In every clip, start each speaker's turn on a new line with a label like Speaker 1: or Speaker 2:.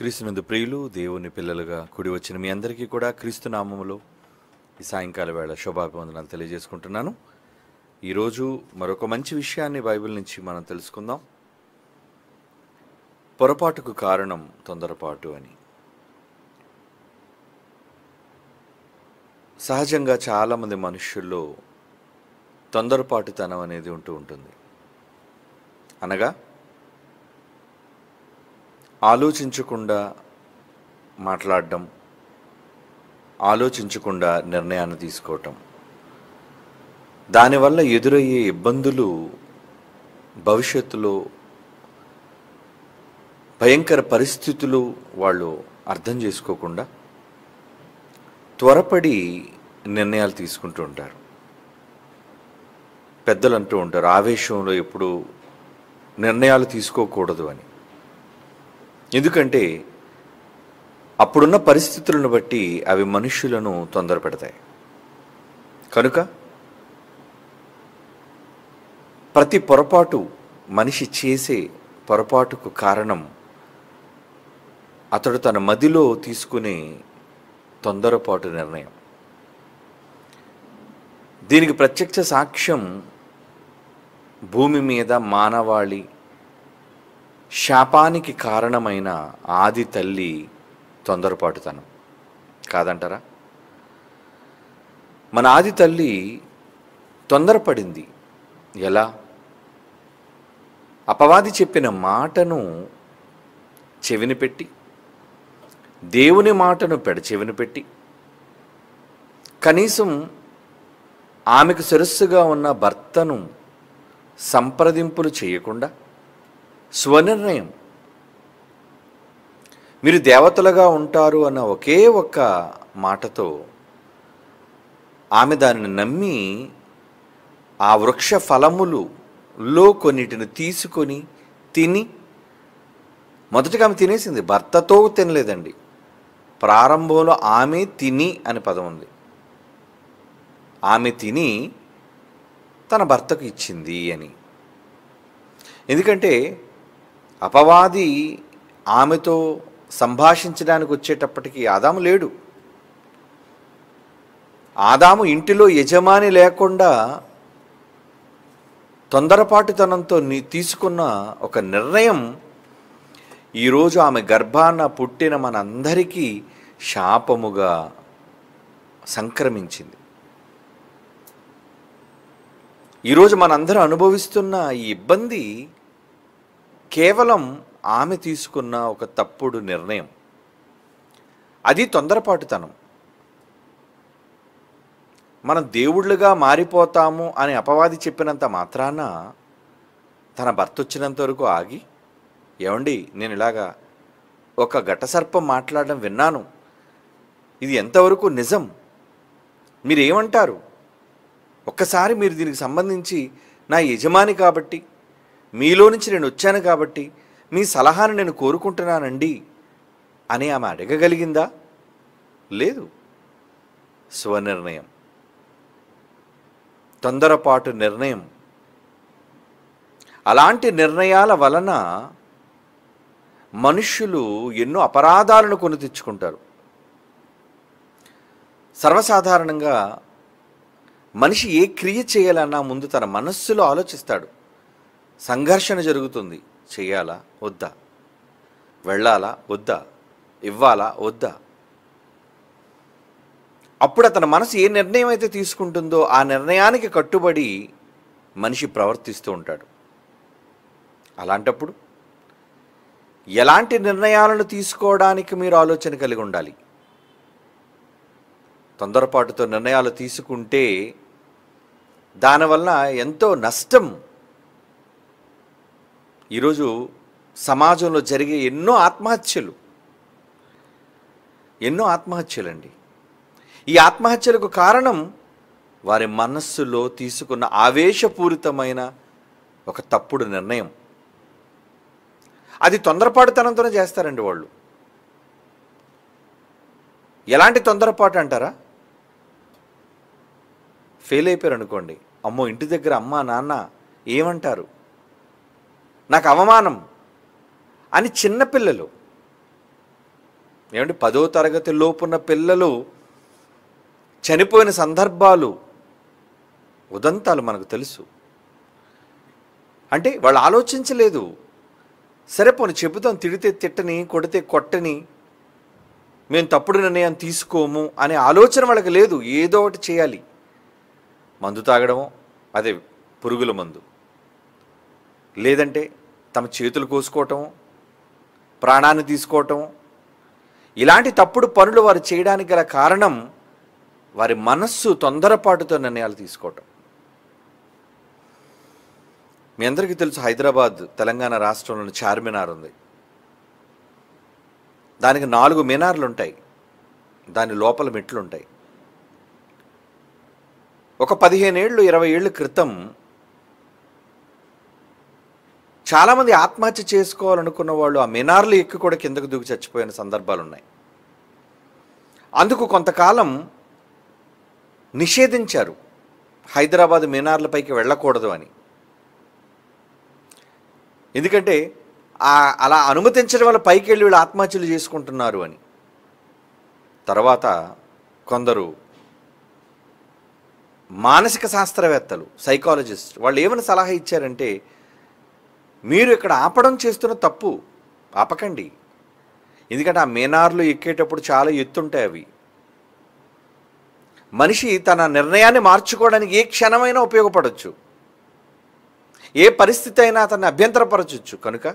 Speaker 1: క్రీస్తునందు ప్రియులు దేవుని పిల్లలుగా కూడి వచ్చిన మీ అందరికీ కూడా క్రీస్తు నామములో ఈ సాయంకాల వేళ శుభాభివందనాలు తెలియజేసుకుంటున్నాను. ఈరోజు మరొక మంచి విషయాన్ని బైబిల్ నుంచి మనం తెలుసుకుందాం. పొరపాటుకు కారణం తొందరపాటు అని. సహజంగా చాలామంది మనుషుల్లో తొందరపాటుతనం అనేది ఉంటుంది. అనగా ఆలోచించకుండా మాట్లాడడం, ఆలోచించకుండా నిర్ణయాన్ని తీసుకోవటం, దానివల్ల ఎదురయ్యే ఇబ్బందులు భవిష్యత్తులో భయంకర పరిస్థితులు వాళ్ళు అర్థం చేసుకోకుండా త్వరపడి నిర్ణయాలు తీసుకుంటూ ఉంటారు. పెద్దలు అంటూ ఉంటారు, ఆవేశంలో ఎప్పుడు నిర్ణయాలు తీసుకోకూడదు అని. ఎందుకంటే అప్పుడున్న పరిస్థితులను బట్టి అవి మనుష్యులను తొందర పెడతాయి. కనుక ప్రతి పొరపాటు, మనిషి చేసే పొరపాటుకు కారణం అతడు తన మదిలో తీసుకునే తొందరపాటు నిర్ణయం. దీనికి ప్రత్యక్ష సాక్ష్యం భూమి మీద మానవాళి శాపానికి కారణమైన ఆది తల్లి తొందరపాటుతనం కాదంటారా? మన ఆది తల్లి తొందరపడింది. ఎలా? అపవాది చెప్పిన మాటను చెవిని పెట్టి, దేవుని మాటను పెడచెవిని పెట్టి, కనీసం ఆమెకు శిరస్సుగా ఉన్న భర్తను సంప్రదింపులు చేయకుండా స్వనిర్ణయం, మీరు దేవతలుగా ఉంటారు అన్న ఒకే ఒక్క మాటతో ఆమె దానిని నమ్మి ఆ వృక్ష ఫలములలో కొన్నిటిని తీసుకొని తిని, మొదటగా ఆమె తినేసింది, భర్తతో తినలేదండి. ప్రారంభంలో ఆమె తిని అనే పదం ఉంది. ఆమె తిని తన భర్తకు ఇచ్చింది అని. ఎందుకంటే అపవాది ఆమెతో సంభాషించడానికి వచ్చేటప్పటికి ఆదాము లేడు. ఆదాము ఇంటిలో యజమాని లేకుండా తొందరపాటుతనంతో తీసుకున్న ఒక నిర్ణయం ఈరోజు ఆమె గర్భాన పుట్టిన మనందరికీ శాపముగా సంక్రమించింది. ఈరోజు మనందరం అనుభవిస్తున్న ఈ ఇబ్బంది కేవలం ఆమె తీసుకున్న ఒక తప్పుడు నిర్ణయం. అది తొందరపాటుతనం. మనం దేవుళ్ళుగా మారిపోతాము అని అపవాది చెప్పినంత మాత్రాన తన భర్త వచ్చినంత వరకు ఆగి, ఏమండి నేను ఇలాగా ఒక ఘటసర్పం మాట్లాడడం విన్నాను, ఇది ఎంతవరకు నిజం, మీరేమంటారు, ఒక్కసారి మీరు దీనికి సంబంధించి నా యజమాని కాబట్టి, మీలో నుంచి నేను వచ్చాను కాబట్టి మీ సలహాను నేను కోరుకుంటున్నానండి అని ఆమె అడగగలిగిందా? లేదు. స్వనిర్ణయం, తొందరపాటు నిర్ణయం. అలాంటి నిర్ణయాల వలన మనుష్యులు ఎన్నో అపరాధాలను కొని తెచ్చుకుంటారు. సర్వసాధారణంగా మనిషి ఏ క్రియ చేయాలన్నా ముందు తన మనస్సులో ఆలోచిస్తాడు. సంఘర్షణ జరుగుతుంది, చేయాలా వద్దా, వెళ్ళాలా వద్దా, ఇవ్వాలా వద్దా. అప్పుడు అతని మనసు ఏ నిర్ణయం అయితే తీసుకుంటుందో ఆ నిర్ణయానికి కట్టుబడి మనిషి ప్రవర్తిస్తూ ఉంటాడు. అలాంటప్పుడు ఎలాంటి నిర్ణయాలను తీసుకోవడానికి మీరు ఆలోచన కలిగి ఉండాలి. తొందరపాటుతో నిర్ణయాలు తీసుకుంటే దానివల్ల ఎంతో నష్టం. ఈరోజు సమాజంలో జరిగే ఎన్నో ఆత్మహత్యలండి. ఈ ఆత్మహత్యలకు కారణం వారి మనస్సులో తీసుకున్న ఆవేశపూరితమైన ఒక తప్పుడు నిర్ణయం. అది తొందరపాటుతనంతోనే చేస్తారండి వాళ్ళు. ఎలాంటి తొందరపాటు అంటారా? ఫెయిల్ అయిపోయారు అనుకోండి, అమ్మో ఇంటి దగ్గర అమ్మ నాన్న ఏమంటారు, నాకు అవమానం అని చిన్నపిల్లలు ఏమంటే 10వ తరగతి లోపున్న పిల్లలు చనిపోయిన సందర్భాలు ఉదంతాలు మనకు తెలుసు. అంటే వాళ్ళు ఆలోచించలేదు, సరే పోనీ చెబుతాం, తిడితే తిట్టని, కొడితే కొట్టని, మేము తప్పుడు నిర్ణయం తీసుకోము అనే ఆలోచన వాళ్ళకి లేదు. ఏదో ఒకటి చేయాలి. మందు తాగడమో, అదే పురుగుల మందు, లేదంటే తమ చేతులు కోసుకోవటం, ప్రాణాన్ని తీసుకోవటం, ఇలాంటి తప్పుడు పనులు వారు చేయడానికి గల కారణం వారి మనస్సు తొందరపాటుతో నిర్ణయాలు తీసుకోవటం. మీ అందరికీ తెలుసు, హైదరాబాద్ తెలంగాణ రాష్ట్రంలోని చార్మినార్ ఉంది. దానికి 4 మినార్లు ఉంటాయి, దాని లోపల మెట్లు ఉంటాయి. ఒక 15 ఏళ్ళు 20 ఏళ్ళ క్రితం చాలామంది ఆత్మహత్య చేసుకోవాలనుకున్న వాళ్ళు ఆ మినార్లు ఎక్కి కూడా కిందకు దూకి చచ్చిపోయిన సందర్భాలు ఉన్నాయి. అందుకు కొంతకాలం నిషేధించారు, హైదరాబాద్ మినార్లపైకి వెళ్ళకూడదు అని. ఎందుకంటే అలా అనుమతించడం వల్ల పైకి వెళ్ళి వీళ్ళు ఆత్మహత్యలు చేసుకుంటున్నారు అని. తర్వాత కొందరు మానసిక శాస్త్రవేత్తలు, సైకాలజిస్ట్, వాళ్ళు ఏమైనా సలహా ఇచ్చారంటే, మీరు ఇక్కడ ఆపడం చేస్తున్న తప్పు, ఆపకండి. ఎందుకంటే ఆ మినార్లు ఎక్కేటప్పుడు చాలా ఎత్తుంటాయి అవి. మనిషి తన నిర్ణయాన్ని మార్చుకోవడానికి ఏ క్షణమైనా ఉపయోగపడవచ్చు, ఏ పరిస్థితి అయినా అతన్ని అభ్యంతరపరచవచ్చు. కనుక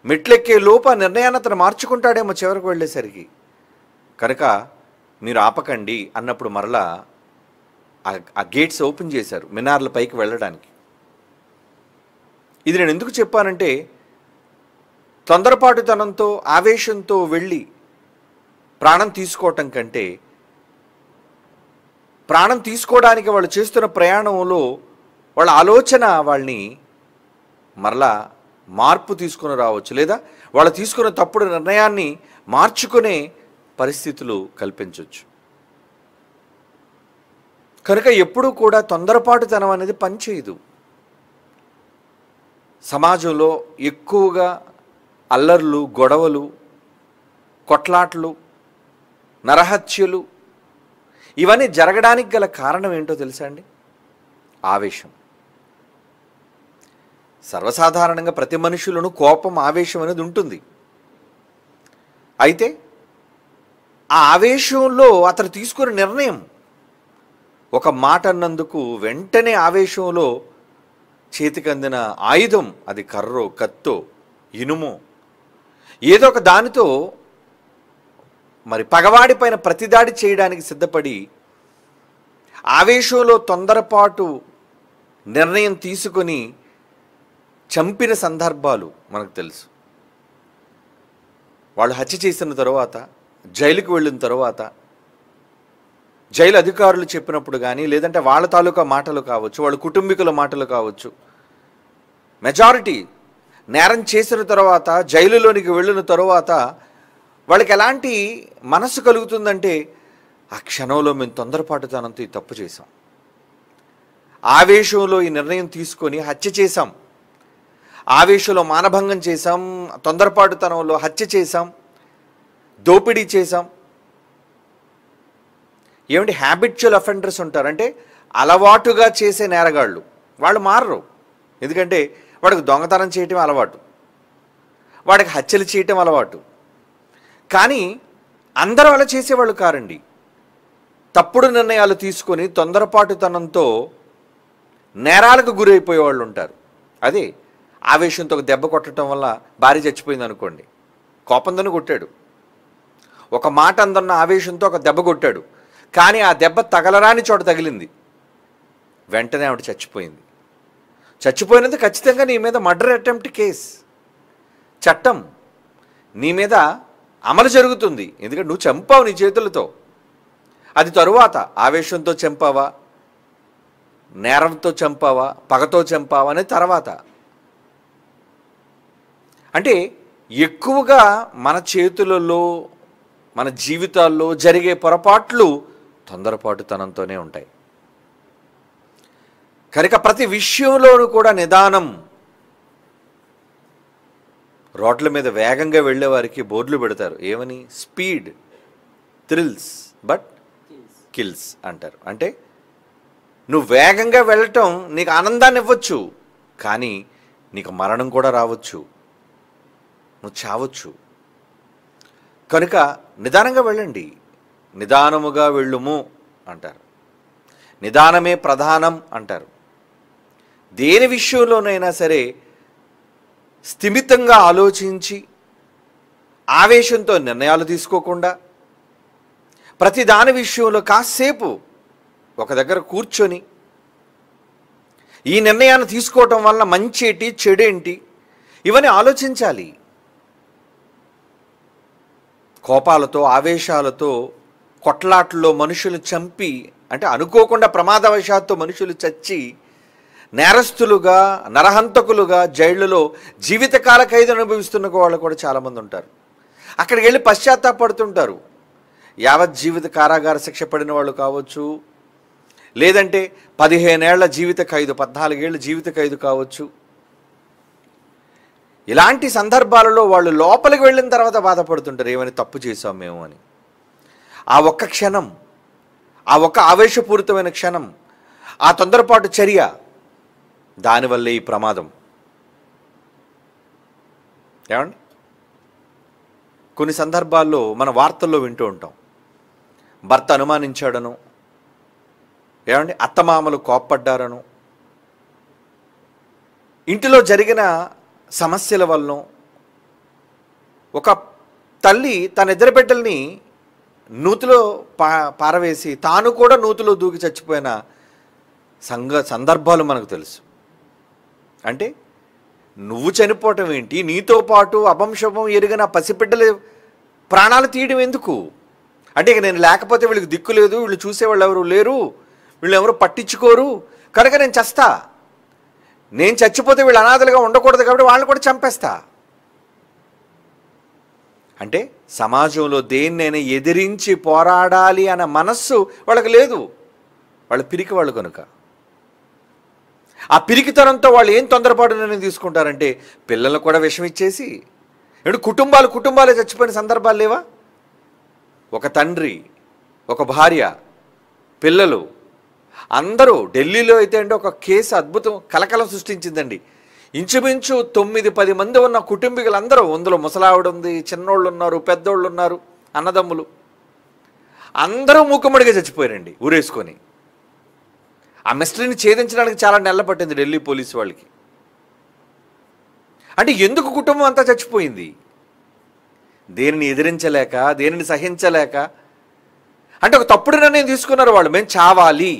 Speaker 1: మెట్లెక్కే లోపు ఆ నిర్ణయాన్ని అతను మార్చుకుంటాడేమో చివరికి వెళ్ళేసరికి. కనుక మీరు ఆపకండి అన్నప్పుడు మరలా ఆ గేట్స్ ఓపెన్ చేశారు మినార్ల పైకి వెళ్ళడానికి. ఇది నేను ఎందుకు చెప్పానంటే, తొందరపాటుతనంతో ఆవేశంతో వెళ్ళి ప్రాణం తీసుకోవటం కంటే, ప్రాణం తీసుకోవడానికి వాళ్ళు చేస్తున్న ప్రయాణంలో వాళ్ళ ఆలోచన వాళ్ళని మరలా మార్పు తీసుకుని రావచ్చు, లేదా వాళ్ళు తీసుకున్న తప్పుడు నిర్ణయాన్ని మార్చుకునే పరిస్థితులు కల్పించవచ్చు. కనుక ఎప్పుడూ కూడా తొందరపాటుతనం అనేది పనిచేయదు. సమాజంలో ఎక్కువగా అల్లర్లు, గొడవలు, కొట్లాట్లు, నరహత్యలు ఇవన్నీ జరగడానికి గల కారణం ఏంటో తెలుసా అండి? ఆవేశం. సర్వసాధారణంగా ప్రతి మనుషులను కోపం, ఆవేశం అనేది ఉంటుంది. అయితే ఆ ఆవేశంలో అతను తీసుకున్న నిర్ణయం, ఒక మాట అన్నందుకు వెంటనే ఆవేశంలో చేతికి అందిన ఆయుధం, అది కర్రో, కత్తో, ఇనుమో, ఏదో ఒక దానితో మరి పగవాడి పైన ప్రతిదాడి చేయడానికి సిద్ధపడి ఆవేశంలో తొందరపాటు నిర్ణయం తీసుకొని చంపిన సందర్భాలు మనకు తెలుసు. వాళ్ళు హత్య చేసిన తరువాత, జైలుకు వెళ్ళిన తరువాత, జైలు అధికారులు చెప్పినప్పుడు కానీ, లేదంటే వాళ్ళ తాలూకా మాటలు కావచ్చు, వాళ్ళ కుటుంబీకుల మాటలు కావచ్చు, మెజారిటీ నేరం చేసిన తర్వాత జైలులోనికి వెళ్ళిన తరువాత వాళ్ళకి ఎలాంటి మనసు కలుగుతుందంటే, ఆ క్షణంలో మేము తొందరపాటుతనంతో ఈ తప్పు చేశాం, ఆవేశంలో ఈ నిర్ణయం తీసుకొని హత్య చేశాం, ఆవేశంలో మానభంగం చేశాం, తొందరపాటుతనంలో హత్య చేశాం, దోపిడీ చేశాం. ఏమిటి హ్యాబిచువల్ అఫెండర్స్ ఉంటారంటే అలవాటుగా చేసే నేరగాళ్ళు. వాళ్ళు మారరు, ఎందుకంటే వాడికి దొంగతనం చేయటం అలవాటు, వాడికి హత్యలు చేయటం అలవాటు. కానీ అందరూ అలా చేసేవాళ్ళు కారండి. తప్పుడు నిర్ణయాలు తీసుకొని తొందరపాటుతనంతో నేరాలకు గురైపోయేవాళ్ళు ఉంటారు. అదే ఆవేశంతో ఒక దెబ్బ కొట్టడం వల్ల భార్య చచ్చిపోయింది అనుకోండి, కోపంతోనే కొట్టాడు, ఒక మాట అందన్న ఆవేశంతో ఒక దెబ్బ కొట్టాడు, కానీ ఆ దెబ్బ తగలరాని చోట తగిలింది, వెంటనే ఆవిడ చచ్చిపోయింది. చచ్చిపోయినందుకు ఖచ్చితంగా నీ మీద మర్డర్ అటెంప్ట్ కేస్, చట్టం నీ మీద అమలు జరుగుతుంది. ఎందుకంటే నువ్వు చంపావు నీ చేతులతో. అది తరువాత ఆవేశంతో చంపావా, నేరంతో చంపావా, పగతో చంపావా అనేది తర్వాత. అంటే ఎక్కువగా మన చేతులలో, మన జీవితాల్లో జరిగే పొరపాట్లు తొందరపాటుతనంతోనే ఉంటాయి. కనుక ప్రతి విషయంలోనూ కూడా నిదానం, రోడ్ల మీద వేగంగా వెళ్ళే వారికి బోర్డులు పెడతారు, ఏమని? స్పీడ్ థ్రిల్స్ బట్ కిల్స్ అంటారు. అంటే నువ్వు వేగంగా వెళ్ళటం నీకు ఆనందాన్ని ఇవ్వచ్చు, కానీ నీకు మరణం కూడా రావచ్చు, నువ్వు చావచ్చు. కనుక నిదానంగా వెళ్ళండి, నిదానముగా వెళ్ళుము అంటారు. నిదానమే ప్రధానం అంటారు. దేని విషయంలోనైనా సరే స్థిమితంగా ఆలోచించి ఆవేశంతో నిర్ణయాలు తీసుకోకుండా ప్రతి దాని విషయంలో కాసేపు ఒక దగ్గర కూర్చొని ఈ నిర్ణయాన్ని తీసుకోవటం వల్ల మంచేంటి చెడేంటి ఇవన్నీ ఆలోచించాలి. కోపాలతో ఆవేశాలతో కొట్లాట్లో మనుషులు చంపి, అంటే అనుకోకుండా ప్రమాదవశాత్తు మనుషులు చచ్చి నేరస్తులుగా నరహంతకులుగా జైళ్లలో జీవితకాల ఖైదు అనుభవిస్తున్న వాళ్ళు కూడా చాలామంది ఉంటారు. అక్కడికి వెళ్ళి పశ్చాత్తాపడుతుంటారు. యావత్ జీవిత కారాగార శిక్ష పడిన వాళ్ళు కావచ్చు, లేదంటే 15 ఏళ్ల జీవిత ఖైదు, 14 ఏళ్ళ జీవిత ఖైదు కావచ్చు. ఇలాంటి సందర్భాలలో వాళ్ళు లోపలికి వెళ్ళిన తర్వాత బాధపడుతుంటారు, ఏమని తప్పు చేశాం మేము అని. ఆ ఒక్క క్షణం, ఆ ఒక్క ఆవేశపూరితమైన క్షణం, ఆ తొందరపాటు చర్య, దానివల్లే ఈ ప్రమాదం. ఏమండి, కొన్ని సందర్భాల్లో మన వార్తల్లో వింటూ ఉంటాం, భర్త అనుమానించాడను, ఏమండి అత్తమామలు కోప్పడ్డారను, ఇంటిలో జరిగిన సమస్యల వల్ల ఒక తల్లి తన ఇద్దరు బిడ్డల్ని నూతిలో పారవేసి తాను కూడా నూతిలో దూకి చచ్చిపోయిన సందర్భాలు మనకు తెలుసు. అంటే నువ్వు చనిపోవటం ఏంటి, నీతో పాటు అపంశుభం ఎరిగిన పసిబిడ్డల ప్రాణాలు తీయడం ఎందుకు? అంటే ఇక నేను లేకపోతే వీళ్ళకి దిక్కు లేదు, వీళ్ళు చూసేవాళ్ళు ఎవరు లేరు, వీళ్ళు ఎవరు పట్టించుకోరు, కనుక నేను చస్తా, నేను చచ్చిపోతే వీళ్ళు అనాథలుగా ఉండకూడదు కాబట్టి వాళ్ళని కూడా చంపేస్తా. అంటే సమాజంలో దేన్నైనా ఎదిరించి పోరాడాలి అన్న మనస్సు వాళ్ళకి లేదు, వాళ్ళు పిరికి వాళ్ళు కనుక. ఆ పిరికితనంతో వాళ్ళు ఏం తొందరపాటు నిర్ణయం తీసుకుంటారంటే పిల్లలను కూడా విషం ఇచ్చేసి, ఇప్పుడు కుటుంబాలే చచ్చిపోయిన సందర్భాలు లేవా? ఒక తండ్రి, ఒక భార్య, పిల్లలు అందరూ. ఢిల్లీలో అయితే అంటే ఒక కేసు అద్భుతం కలకలం సృష్టించిందండి. ఇంచుమించు 9-10 మంది ఉన్న కుటుంబీకులందరూ, అందులో ముసలావిడ ఉంది, చిన్నోళ్ళు ఉన్నారు, పెద్దోళ్ళు ఉన్నారు, అన్నదమ్ములు అందరూ మూకుమ్మడిగా చచ్చిపోయారండి ఊరేసుకొని. ఆ మిస్టరీని ఛేదించడానికి చాలా నెలలు పట్టింది ఢిల్లీ పోలీసు వాళ్ళకి. అంటే ఎందుకు కుటుంబం అంతా చచ్చిపోయింది? దేనిని ఎదిరించలేక, దేనిని సహించలేక, అంటే ఒక తప్పుడు నిర్ణయం తీసుకున్నారు వాళ్ళు, మేము చావాలి.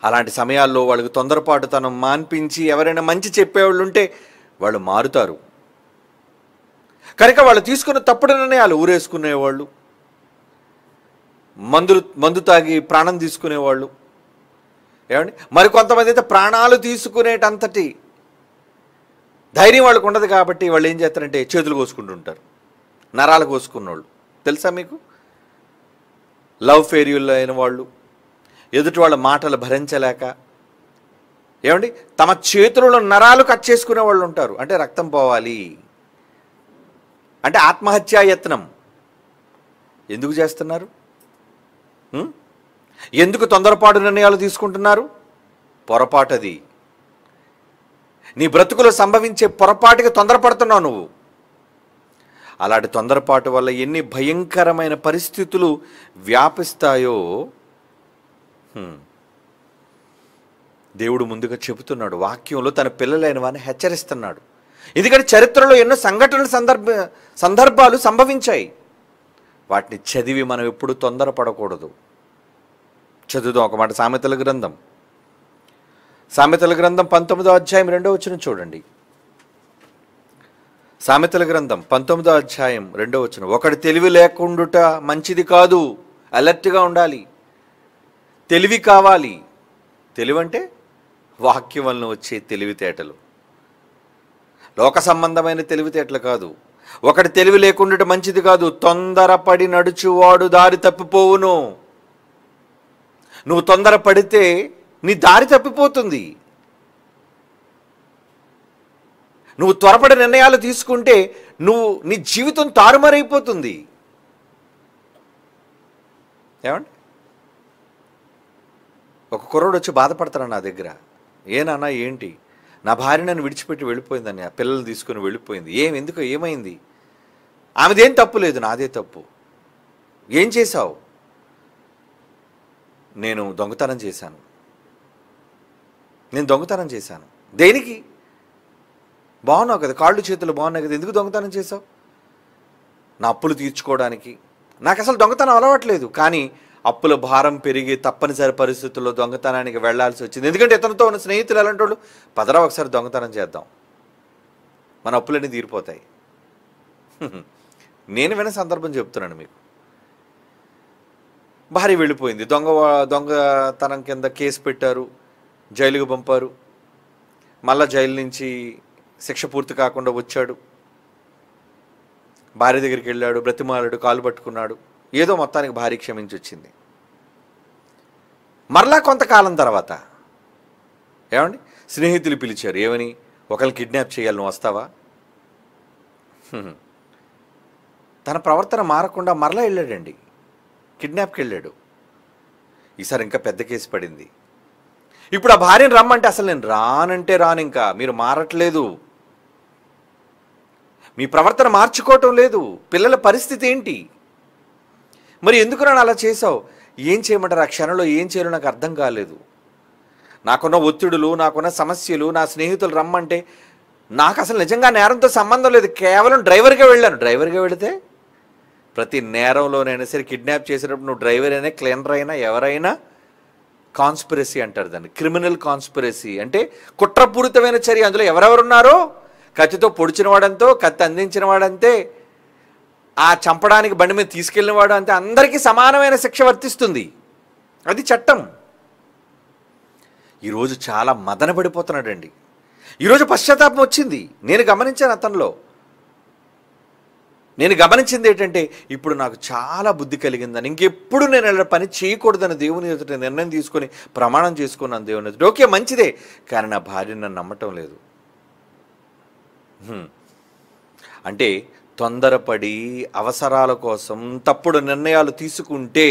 Speaker 1: అలాంటి సమయాల్లో వాళ్ళకి తొందరపాటు తనం మాన్పించి ఎవరైనా మంచి చెప్పేవాళ్ళు ఉంటే వాళ్ళు మారుతారు. కనుక వాళ్ళు తీసుకున్న తప్పుడు నిర్ణయాలు, ఊరేసుకునేవాళ్ళు, మందు తాగి ప్రాణం తీసుకునేవాళ్ళు, ఏమండి మరికొంతమంది అయితే ప్రాణాలు తీసుకునేటంతటి ధైర్యం వాళ్ళకు ఉండదు కాబట్టి వాళ్ళు ఏం చేస్తారంటే చేతులు కోసుకుంటుంటారు. నరాలు కోసుకున్నోళ్ళు తెలుసా మీకు? లవ్ ఫెయిల్యూర్లు అయిన వాళ్ళు, ఎదుటి వాళ్ళ మాటలు భరించలేక, ఏమండి తమ చేతులలో నరాలు కట్ చేసుకునే వాళ్ళు ఉంటారు. అంటే రక్తం పోవాలి, అంటే ఆత్మహత్యా యత్నం. ఎందుకు చేస్తున్నారు? ఎందుకు తొందరపాటు నిర్ణయాలు తీసుకుంటున్నారు? పొరపాటది. నీ బ్రతుకులో సంభవించే పొరపాటుకి తొందరపడుతున్నావు నువ్వు. అలాంటి తొందరపాటు వల్ల ఎన్ని భయంకరమైన పరిస్థితులు వ్యాపిస్తాయో దేవుడు ముందుగా చెబుతున్నాడు. వాక్యంలో తన పిల్లలైన వారిని హెచ్చరిస్తున్నాడు. ఎందుకంటే చరిత్రలో ఎన్నో సందర్భాలు సంభవించాయి. వాటిని చదివి మనం ఎప్పుడు తొందరపడకూడదు. చదువుదాం ఒక మాట. సామెతల గ్రంథం 19వ అధ్యాయం 2వ వచనం చూడండి. సామెతల గ్రంథం 19వ అధ్యాయం 2వ వచనం. ఒకటి తెలివి లేకుండుట మంచిది కాదు, అలర్ట్గా ఉండాలి, తెలివి కావాలి. తెలివి అంటే వాక్యం వలన వచ్చే తెలివితేటలు, లోక సంబంధమైన తెలివితేటలు కాదు. ఒకటి తెలివి లేకుండుట మంచిది కాదు, తొందరపడి నడుచువాడు దారి తప్పిపోవును. నువ్వు తొందరపడితే నీ దారి తప్పిపోతుంది. నువ్వు త్వరపడి నిర్ణయాలు తీసుకుంటే నీ జీవితం తారుమారైపోతుంది. ఏమండి, ఒక కుర్రోడు వచ్చి బాధపడతాడు నా దగ్గర. ఏనాన్నా ఏంటి, నా భార్య నన్ను విడిచిపెట్టి వెళ్ళిపోయిందని, ఆ పిల్లలు తీసుకుని వెళ్ళిపోయింది. ఎందుకు ఏమైంది? ఆమెదేం తప్పు లేదు, నాదే తప్పు. ఏం చేశావు? నేను దొంగతనం చేశాను. దేనికి? బాగున్నావు కదా, కాళ్ళు చేతులు బాగున్నాయి కదా, ఎందుకు దొంగతనం చేశావు? నా అప్పులు తీర్చుకోవడానికి. నాకు అసలు దొంగతనం అలవాట్లేదు, కానీ అప్పుల భారం పెరిగి తప్పనిసరి పరిస్థితుల్లో దొంగతనానికి వెళ్లాల్సి వచ్చింది. ఎందుకంటే ఇతనితో ఉన్న స్నేహితులు ఎలాంటి వాళ్ళు, పదరా ఒకసారి దొంగతనం చేద్దాం, మన అప్పులన్నీ తీరిపోతాయి. నేను విన్న సందర్భం చెప్తున్నాను మీకు. భార్య వెళ్ళిపోయింది, దొంగతనం కింద కేసు పెట్టారు, జైలుకు పంపారు. మళ్ళా జైలు నుంచి శిక్ష పూర్తి కాకుండా వచ్చాడు, భార్య దగ్గరికి వెళ్ళాడు, బ్రతిమాలాడు, కాలు పట్టుకున్నాడు. ఏదో మొత్తానికి భార్య క్షమించి వచ్చింది. మరలా కొంతకాలం తర్వాత ఏమండి, స్నేహితులు పిలిచారు. ఏమని? ఒకరిని కిడ్నాప్ చేయాలి, నువ్వు వస్తావా? తన ప్రవర్తన మారకుండా మరలా వెళ్ళాడండి, కిడ్నాప్కి వెళ్ళాడు. ఈసారి ఇంకా పెద్ద కేసు పడింది. ఇప్పుడు ఆ భార్యను రమ్మంటే అసలు నేను రానంటే రాను, ఇంకా మీరు మారట్లేదు, మీ ప్రవర్తన మార్చుకోవటం లేదు, పిల్లల పరిస్థితి ఏంటి, మరి ఎందుకు నన్ను అలా చేసావు? ఏం చేయమంటారు? ఆ క్షణంలో ఏం చేయాలో నాకు అర్థం కాలేదు. నాకున్న ఒత్తిడులు, నాకున్న సమస్యలు, నా స్నేహితులు రమ్మంటే నాకు అసలు నిజంగా నేరంతో సంబంధం లేదు, కేవలం డ్రైవర్గా వెళ్ళాను. డ్రైవర్గా వెళితే ప్రతి నేరంలోనైనా సరే, కిడ్నాప్ చేసేటప్పుడు నువ్వు డ్రైవర్ అయినా, క్లీనర్ అయినా, ఎవరైనా కాన్స్పిరసీ అంటారు దాన్ని. క్రిమినల్ కాన్స్పిరసీ అంటే కుట్రపూరితమైన చర్య. అందులో ఎవరెవరున్నారో, కత్తితో పొడిచిన వాడంతో, కత్తి అందించిన వాడంతే, ఆ చంపడానికి బండి మీద తీసుకెళ్ళిన వాడు అంతే, అందరికీ సమానమైన శిక్ష వర్తిస్తుంది. అది చట్టం. ఈరోజు చాలా మదన పడిపోతున్నాడండి. ఈరోజు పశ్చాత్తాపం వచ్చింది. నేను గమనించాను అతనిలో. నేను గమనించింది ఏంటంటే, ఇప్పుడు నాకు చాలా బుద్ధి కలిగిందని, ఇంకెప్పుడు నేను ఇలా పని చేయకూడదని దేవుని ఎదుట నిర్ణయం తీసుకొని ప్రమాణం చేసుకున్నాను దేవుని ఎదుట. ఓకే, మంచిదే, కానీ నా భార్య నన్ను నమ్మటం లేదు. అంటే తొందరపడి అవసరాల కోసం తప్పుడు నిర్ణయాలు తీసుకుంటే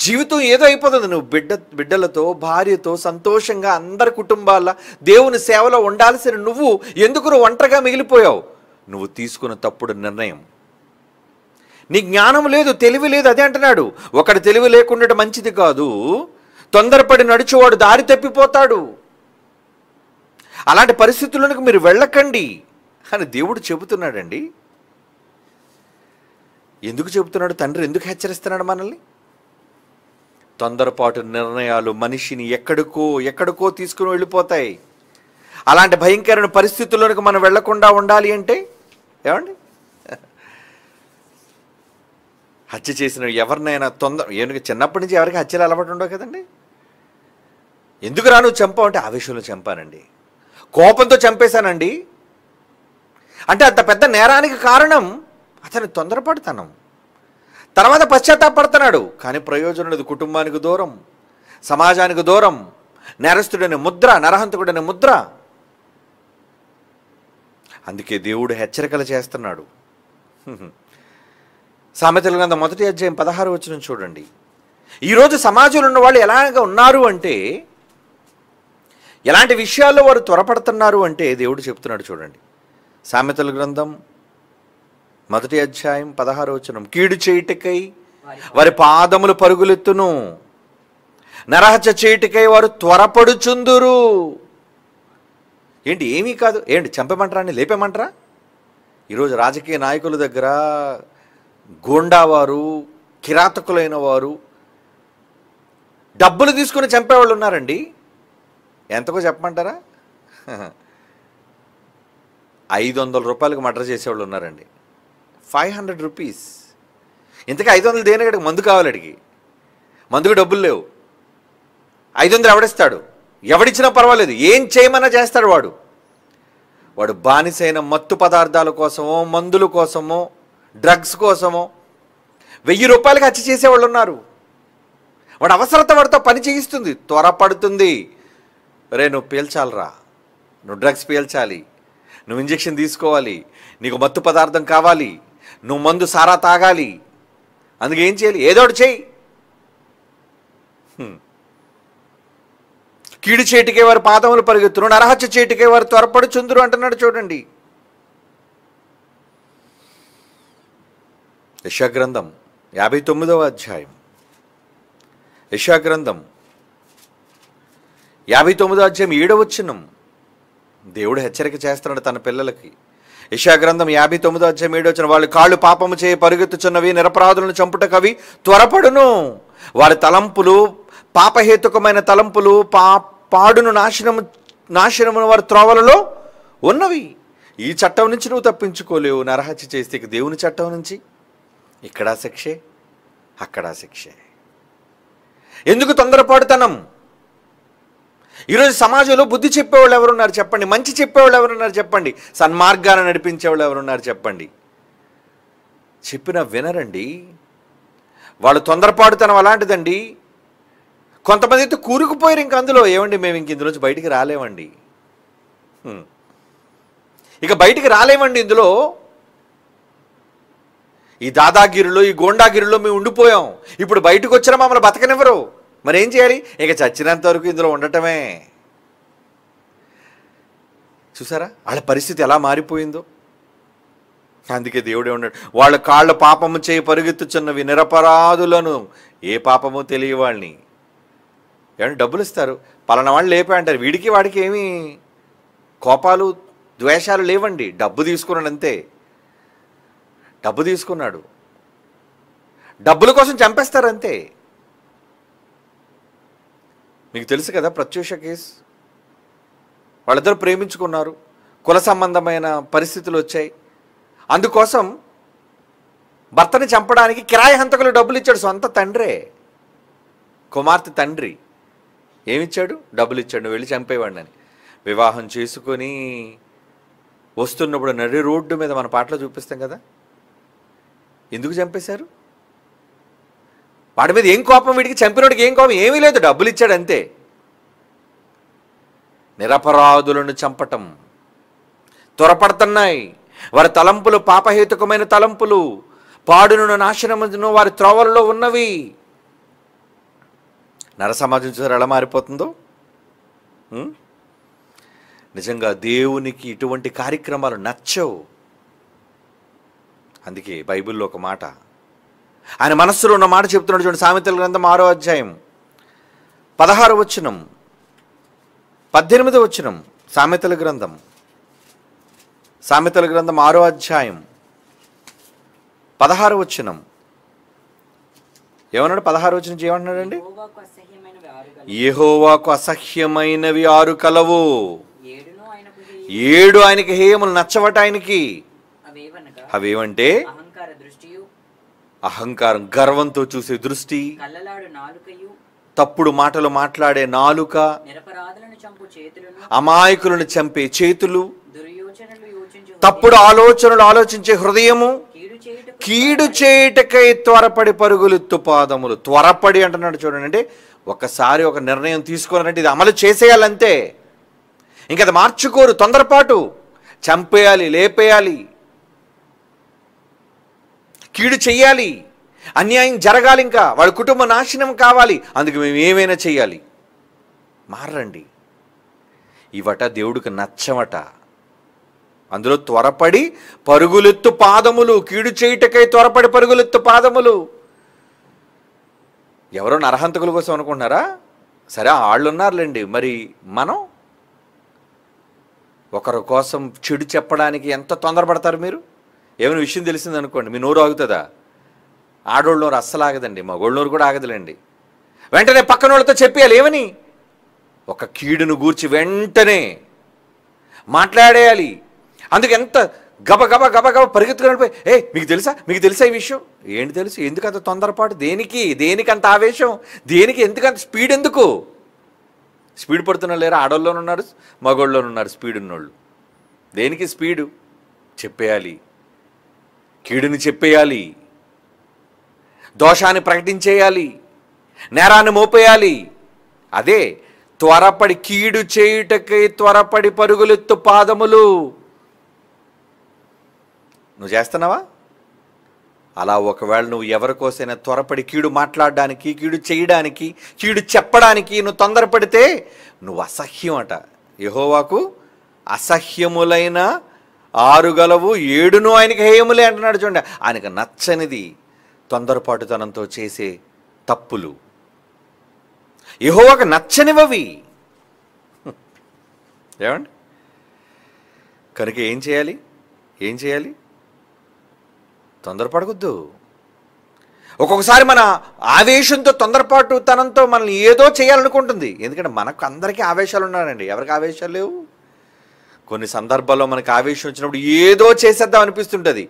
Speaker 1: జీవితం ఏదో అయిపోతుంది. నువ్వు బిడ్డలతో, భార్యతో సంతోషంగా అందరి కుటుంబాల దేవుని సేవలో ఉండాల్సిన నువ్వు ఒంటరిగా మిగిలిపోయావు? నువ్వు తీసుకున్న తప్పుడు నిర్ణయం. నీ జ్ఞానం లేదు, తెలివి లేదు. అదే అంటున్నాడు, ఒకటి తెలివి లేకుండా మంచిది కాదు, తొందరపడి నడిచేవాడు దారి తప్పిపోతాడు. అలాంటి పరిస్థితుల్లోనికి మీరు వెళ్ళకండి అని దేవుడు చెబుతున్నాడండి. ఎందుకు చెబుతున్నాడు? తండ్రి ఎందుకు హెచ్చరిస్తున్నాడు మనల్ని? తొందరపాటు నిర్ణయాలు మనిషిని ఎక్కడికో తీసుకుని వెళ్ళిపోతాయి. అలాంటి భయంకరమైన పరిస్థితుల్లోనికి మనం వెళ్లకుండా ఉండాలి అంటే ఏమండి, హత్య చేసిన ఎవరినైనా ఎందుకు చిన్నప్పటి నుంచి ఎవరికి హత్యలు అలవాటు ఉండవు కదండి. ఎందుకు రా నువ్వు చంపావు అంటే, ఆవేశంలో చంపానండి, కోపంతో చంపేశానండి అంటే అంత పెద్ద నేరానికి కారణం అతని తొందరపడతనం. తర్వాత పశ్చాత్తాపడుతున్నాడు, కానీ ప్రయోజనం లేదు. కుటుంబానికి దూరం, సమాజానికి దూరం, నేరస్తుడనే ముద్ర, నరహంతకుడనే ముద్ర. అందుకే దేవుడు హెచ్చరికలు చేస్తున్నాడు. సామెతల గ్రంథం 1వ అధ్యాయం 16వ వచనం చూడండి. ఈరోజు సమాజంలో ఉన్న వాళ్ళు ఎలాగ ఉన్నారు అంటే, ఎలాంటి విషయాల్లో వారు త్వరపడుతున్నారు అంటే దేవుడు చెప్తున్నాడు చూడండి. సామెతల గ్రంథం 1వ అధ్యాయం 16వ వచనం. కీడు చేయుటకై వారి పాదములు పరుగులెత్తును, నరహత్య చేయుటకై వారు త్వరపడుచుందురు. ఏంటి, ఏమీ కాదు, ఏంటి చంపమంటారా అని లేపేమంటారా? ఈరోజు రాజకీయ నాయకుల దగ్గర గూండావారు, కిరాతకులైన వారు డబ్బులు తీసుకుని చంపేవాళ్ళు ఉన్నారండి. ఎంతకో చెప్పమంటారా? 500 రూపాయలకు మర్డర్ చేసేవాళ్ళు ఉన్నారండి. 500 రూపీస్. ఇంతకీ 500 దేనికడికి? మందు కావాలి అడిగి, మందుకు డబ్బులు లేవు. 500 ఎవడిస్తాడు? ఎవడిచ్చినా పర్వాలేదు, ఏం చేయమన్నా చేస్తాడు వాడు. బానిసైన మత్తు పదార్థాల కోసమో, మందుల కోసమో, డ్రగ్స్ కోసమో 1000 రూపాయలకి హత్య చేసేవాళ్ళు ఉన్నారు. వాడు అవసరత వాడితో పని చేయిస్తుంది, త్వరపడుతుంది. రే నువ్వు పీల్చాలరా, నువ్వు డ్రగ్స్ పీల్చాలి, నువ్వు ఇంజెక్షన్ తీసుకోవాలి, నీకు మత్తు పదార్థం కావాలి, నువ్వు మందు సారా తాగాలి. అందుకే ఏం చేయాలి? ఏదో ఒకటి చేయి. కీడు చేటికే వారి పాదములు పరిగెత్తును, నరహత్య చేటికే వారు త్వరపడుచుందురు అంటున్నాడు చూడండి. యెషయాగ్రంథం 59వ అధ్యాయం. యెషయాగ్రంథం 59వ అధ్యాయం 7వ వచనం. దేవుడు హెచ్చరిక చేస్తున్నాడు తన పిల్లలకి. యెషయాగ్రంథం 59వ అధ్యాయం 7వ వచనం. వాళ్ళు కాళ్ళు పాపము చేయి పరుగెత్తుచున్నవి, నిరపరాధులను చంపుటకవి త్వరపడును. వారి తలంపులు పాపహేతుకమైన తలంపులు, పాడును నాశనము వారి త్రోవలలో ఉన్నవి. ఈ చట్టం నుంచి నువ్వు తప్పించుకోలేవు. నరహత్య చేస్తే ఇక దేవుని చట్టం నుంచి ఇక్కడా శిక్షే, అక్కడా శిక్షే. ఎందుకు తొందరపాటుతనం? ఈరోజు సమాజంలో బుద్ధి చెప్పేవాళ్ళు ఎవరున్నారు చెప్పండి? మంచి చెప్పేవాళ్ళు ఎవరున్నారు చెప్పండి? సన్మార్గాన్ని నడిపించేవాళ్ళు ఎవరున్నారు చెప్పండి? చెప్పినా వినరండి. వాళ్ళు తొందరపాటుతనం అలాంటిదండి. కొంతమంది అయితే కూరుకుపోయారు ఇంక అందులో. ఏమండి, మేము ఇంక ఇందులోంచి బయటికి రాలేమండి, ఇక బయటికి రాలేమండి ఇందులో. ఈ దాదాగిరిలో, ఈ గోండాగిరిలో మేము ఉండిపోయాం. ఇప్పుడు బయటకు వచ్చినా మమ్మల్ని బతకనివ్వరు. మరి ఏం చేయాలి? ఇక చచ్చినంత వరకు ఇందులో ఉండటమే. చూసారా వాళ్ళ పరిస్థితి ఎలా మారిపోయిందో? అందుకే దేవుడే ఉన్నాడు. వాళ్ళ కాళ్ళ పాపము చేయి పరుగెత్తుచున్నవి, నిరపరాధులను. ఏ పాపమో తెలియవాళ్ళని ఏమంటే డబ్బులు ఇస్తారు, పలానా వాళ్ళు లేపా అంటారు. వీడికి వాడికి ఏమీ కోపాలు ద్వేషాలు లేవండి. డబ్బు తీసుకున్నాడు అంతే. డబ్బు తీసుకున్నాడు, డబ్బుల కోసం చంపేస్తారు అంతే. మీకు తెలుసు కదా ప్రత్యూష కేసు. వాళ్ళిద్దరు ప్రేమించుకున్నారు, కుల సంబంధమైన పరిస్థితులు వచ్చాయి. అందుకోసం భర్తని చంపడానికి కిరాయి హంతకులు డబ్బులు ఇచ్చాడు. సొంత తండ్రే, కుమార్తె తండ్రి ఏమిచ్చాడు? డబ్బులు ఇచ్చాడు, నువ్వు వెళ్ళి చంపేవాడిని అని. వివాహం చేసుకొని వస్తున్నప్పుడు నడి రోడ్డు మీద మన పాటలో చూపిస్తాం కదా, ఎందుకు చంపేశారు? వాడి మీద ఏం కోపం? వీడికి చంపినోడికి ఏం కోపం? ఏమీ లేదు, డబ్బులు ఇచ్చాడు అంతే. నిరపరాధులను చంపటం త్వరపడుతున్నాయి. వారి తలంపులు పాపహేతుకమైన తలంపులు, పాడును నాశనమును వారి త్రోవలలో ఉన్నవి. నర సమాజం చూసారు ఎలా మారిపోతుందో. నిజంగా దేవునికి ఇటువంటి కార్యక్రమాలు నచ్చవు. అందుకే బైబిల్లో ఒక మాట, ఆయన మనస్సులో ఉన్న మాట చెప్తున్నాడు చూడండి. సామెతల గ్రంథం 6వ అధ్యాయం 16వ వచనం, 18వ వచనం. సామెతల గ్రంథం 6వ అధ్యాయం 16వ వచనం ఏమన్నాడు? 16వ వచనం ఏమన్నాడండి? యెహోవాకు అసహ్యమైనవి 6 కలవు, 7 ఆయనకి హేయములు నచ్చవట. ఆయనకి అవేవంటే అహంకారం, గర్వంతో చూసే దృష్టి, తప్పుడు మాటలు మాట్లాడే నాలుక, అమాయకులను చంపే చేతులు, తప్పుడు ఆలోచనలు ఆలోచించే హృదయము, కీడు చేయుటకై త్వరపడి పరుగులెత్తు పాదములు. త్వరపడి అంటున్నాడు చూడండి. అంటే ఒకసారి ఒక నిర్ణయం తీసుకోవాలంటే ఇది అమలు చేసేయాలంతే, ఇంకా అది మార్చుకోరు. తొందరపాటు, చంపేయాలి, లేపేయాలి, కీడు చెయ్యాలి, అన్యాయం జరగాలి, ఇంకా వాడి కుటుంబ నాశనం కావాలి, అందుకు మేము ఏమైనా చెయ్యాలి. మారండి. ఇవట దేవుడికి నచ్చవట. అందులో త్వరపడి పరుగులెత్తు పాదములు, కీడు చేయుటకై త్వరపడి పరుగులెత్తు పాదములు. ఎవరో నరహంతకుల కోసం అనుకుంటున్నారా? సరే, వాళ్ళు ఉన్నారులేండి. మరి మనం ఒకరి కోసం చెడు చెప్పడానికి ఎంత తొందరపడతారు మీరు? ఏమైనా విషయం తెలిసింది అనుకోండి, మీ నోరు ఆగుతుందా? ఆడోళ్ళ నోరు అస్సలు ఆగదండి, మగోళ్ళ నోరు కూడా ఆగదులేండి. వెంటనే పక్కన వాళ్ళతో చెప్పేయాలి. ఏమని? ఒక కీడును గూర్చి వెంటనే మాట్లాడేయాలి. అందుకు ఎంత గబగబ గబగబ పరిగెత్తుకుని మీకు తెలుసా ఈ విషయం? ఏంటి తెలుసు? ఎందుకు అంత తొందరపాటు? దేనికి అంత ఆవేశం? దేనికి ఎందుకంత స్పీడ్? ఎందుకు స్పీడ్ పడుతున్నా లేరా? ఆడోళ్ళలోనున్నారు, మగోళ్ళలోనున్నారు స్పీడ్ ఉన్నోళ్ళు. దేనికి స్పీడు? చెప్పేయాలి, కీడుని చెప్పేయాలి, దోషాన్ని ప్రకటించేయాలి, నేరాన్ని మోపేయాలి. అదే త్వరపడి, కీడు చేయుటకై త్వరపడి పరుగులెత్తు పాదములు. నువ్వు చేస్తున్నావా? అలా ఒకవేళ నువ్వు ఎవరికోసైనా త్వరపడి కీడు మాట్లాడడానికి, కీడు చేయడానికి, కీడు చెప్పడానికి నువ్వు తొందరపడితే నువ్వు అసహ్యం అట. యెహోవాకు అసహ్యములైన 6 గలవు 7 ఆయనకి హేయములే అంటున్నాడు. చూడండి, ఆయనకు నచ్చనిది తొందరపాటుతనంతో చేసే తప్పులు. యెహోవాకు నచ్చనివవి. ఏమండి? కనుక ఏం చేయాలి? తొందరపడకూడదు. ఒక్కొక్కసారి మన ఆవేశంతో, తొందరపాటుతనంతో మనల్ని ఏదో చేయాలనుకుంటుంది. ఎందుకంటే మనకు అందరికీ ఆవేశాలు ఉన్నాయండి. ఎవరికి ఆవేశాలు లేవు? కొన్ని సందర్భాల్లో మనకు ఆవేశం వచ్చినప్పుడు ఏదో చేసేద్దాం అనిపిస్తుంటుంది.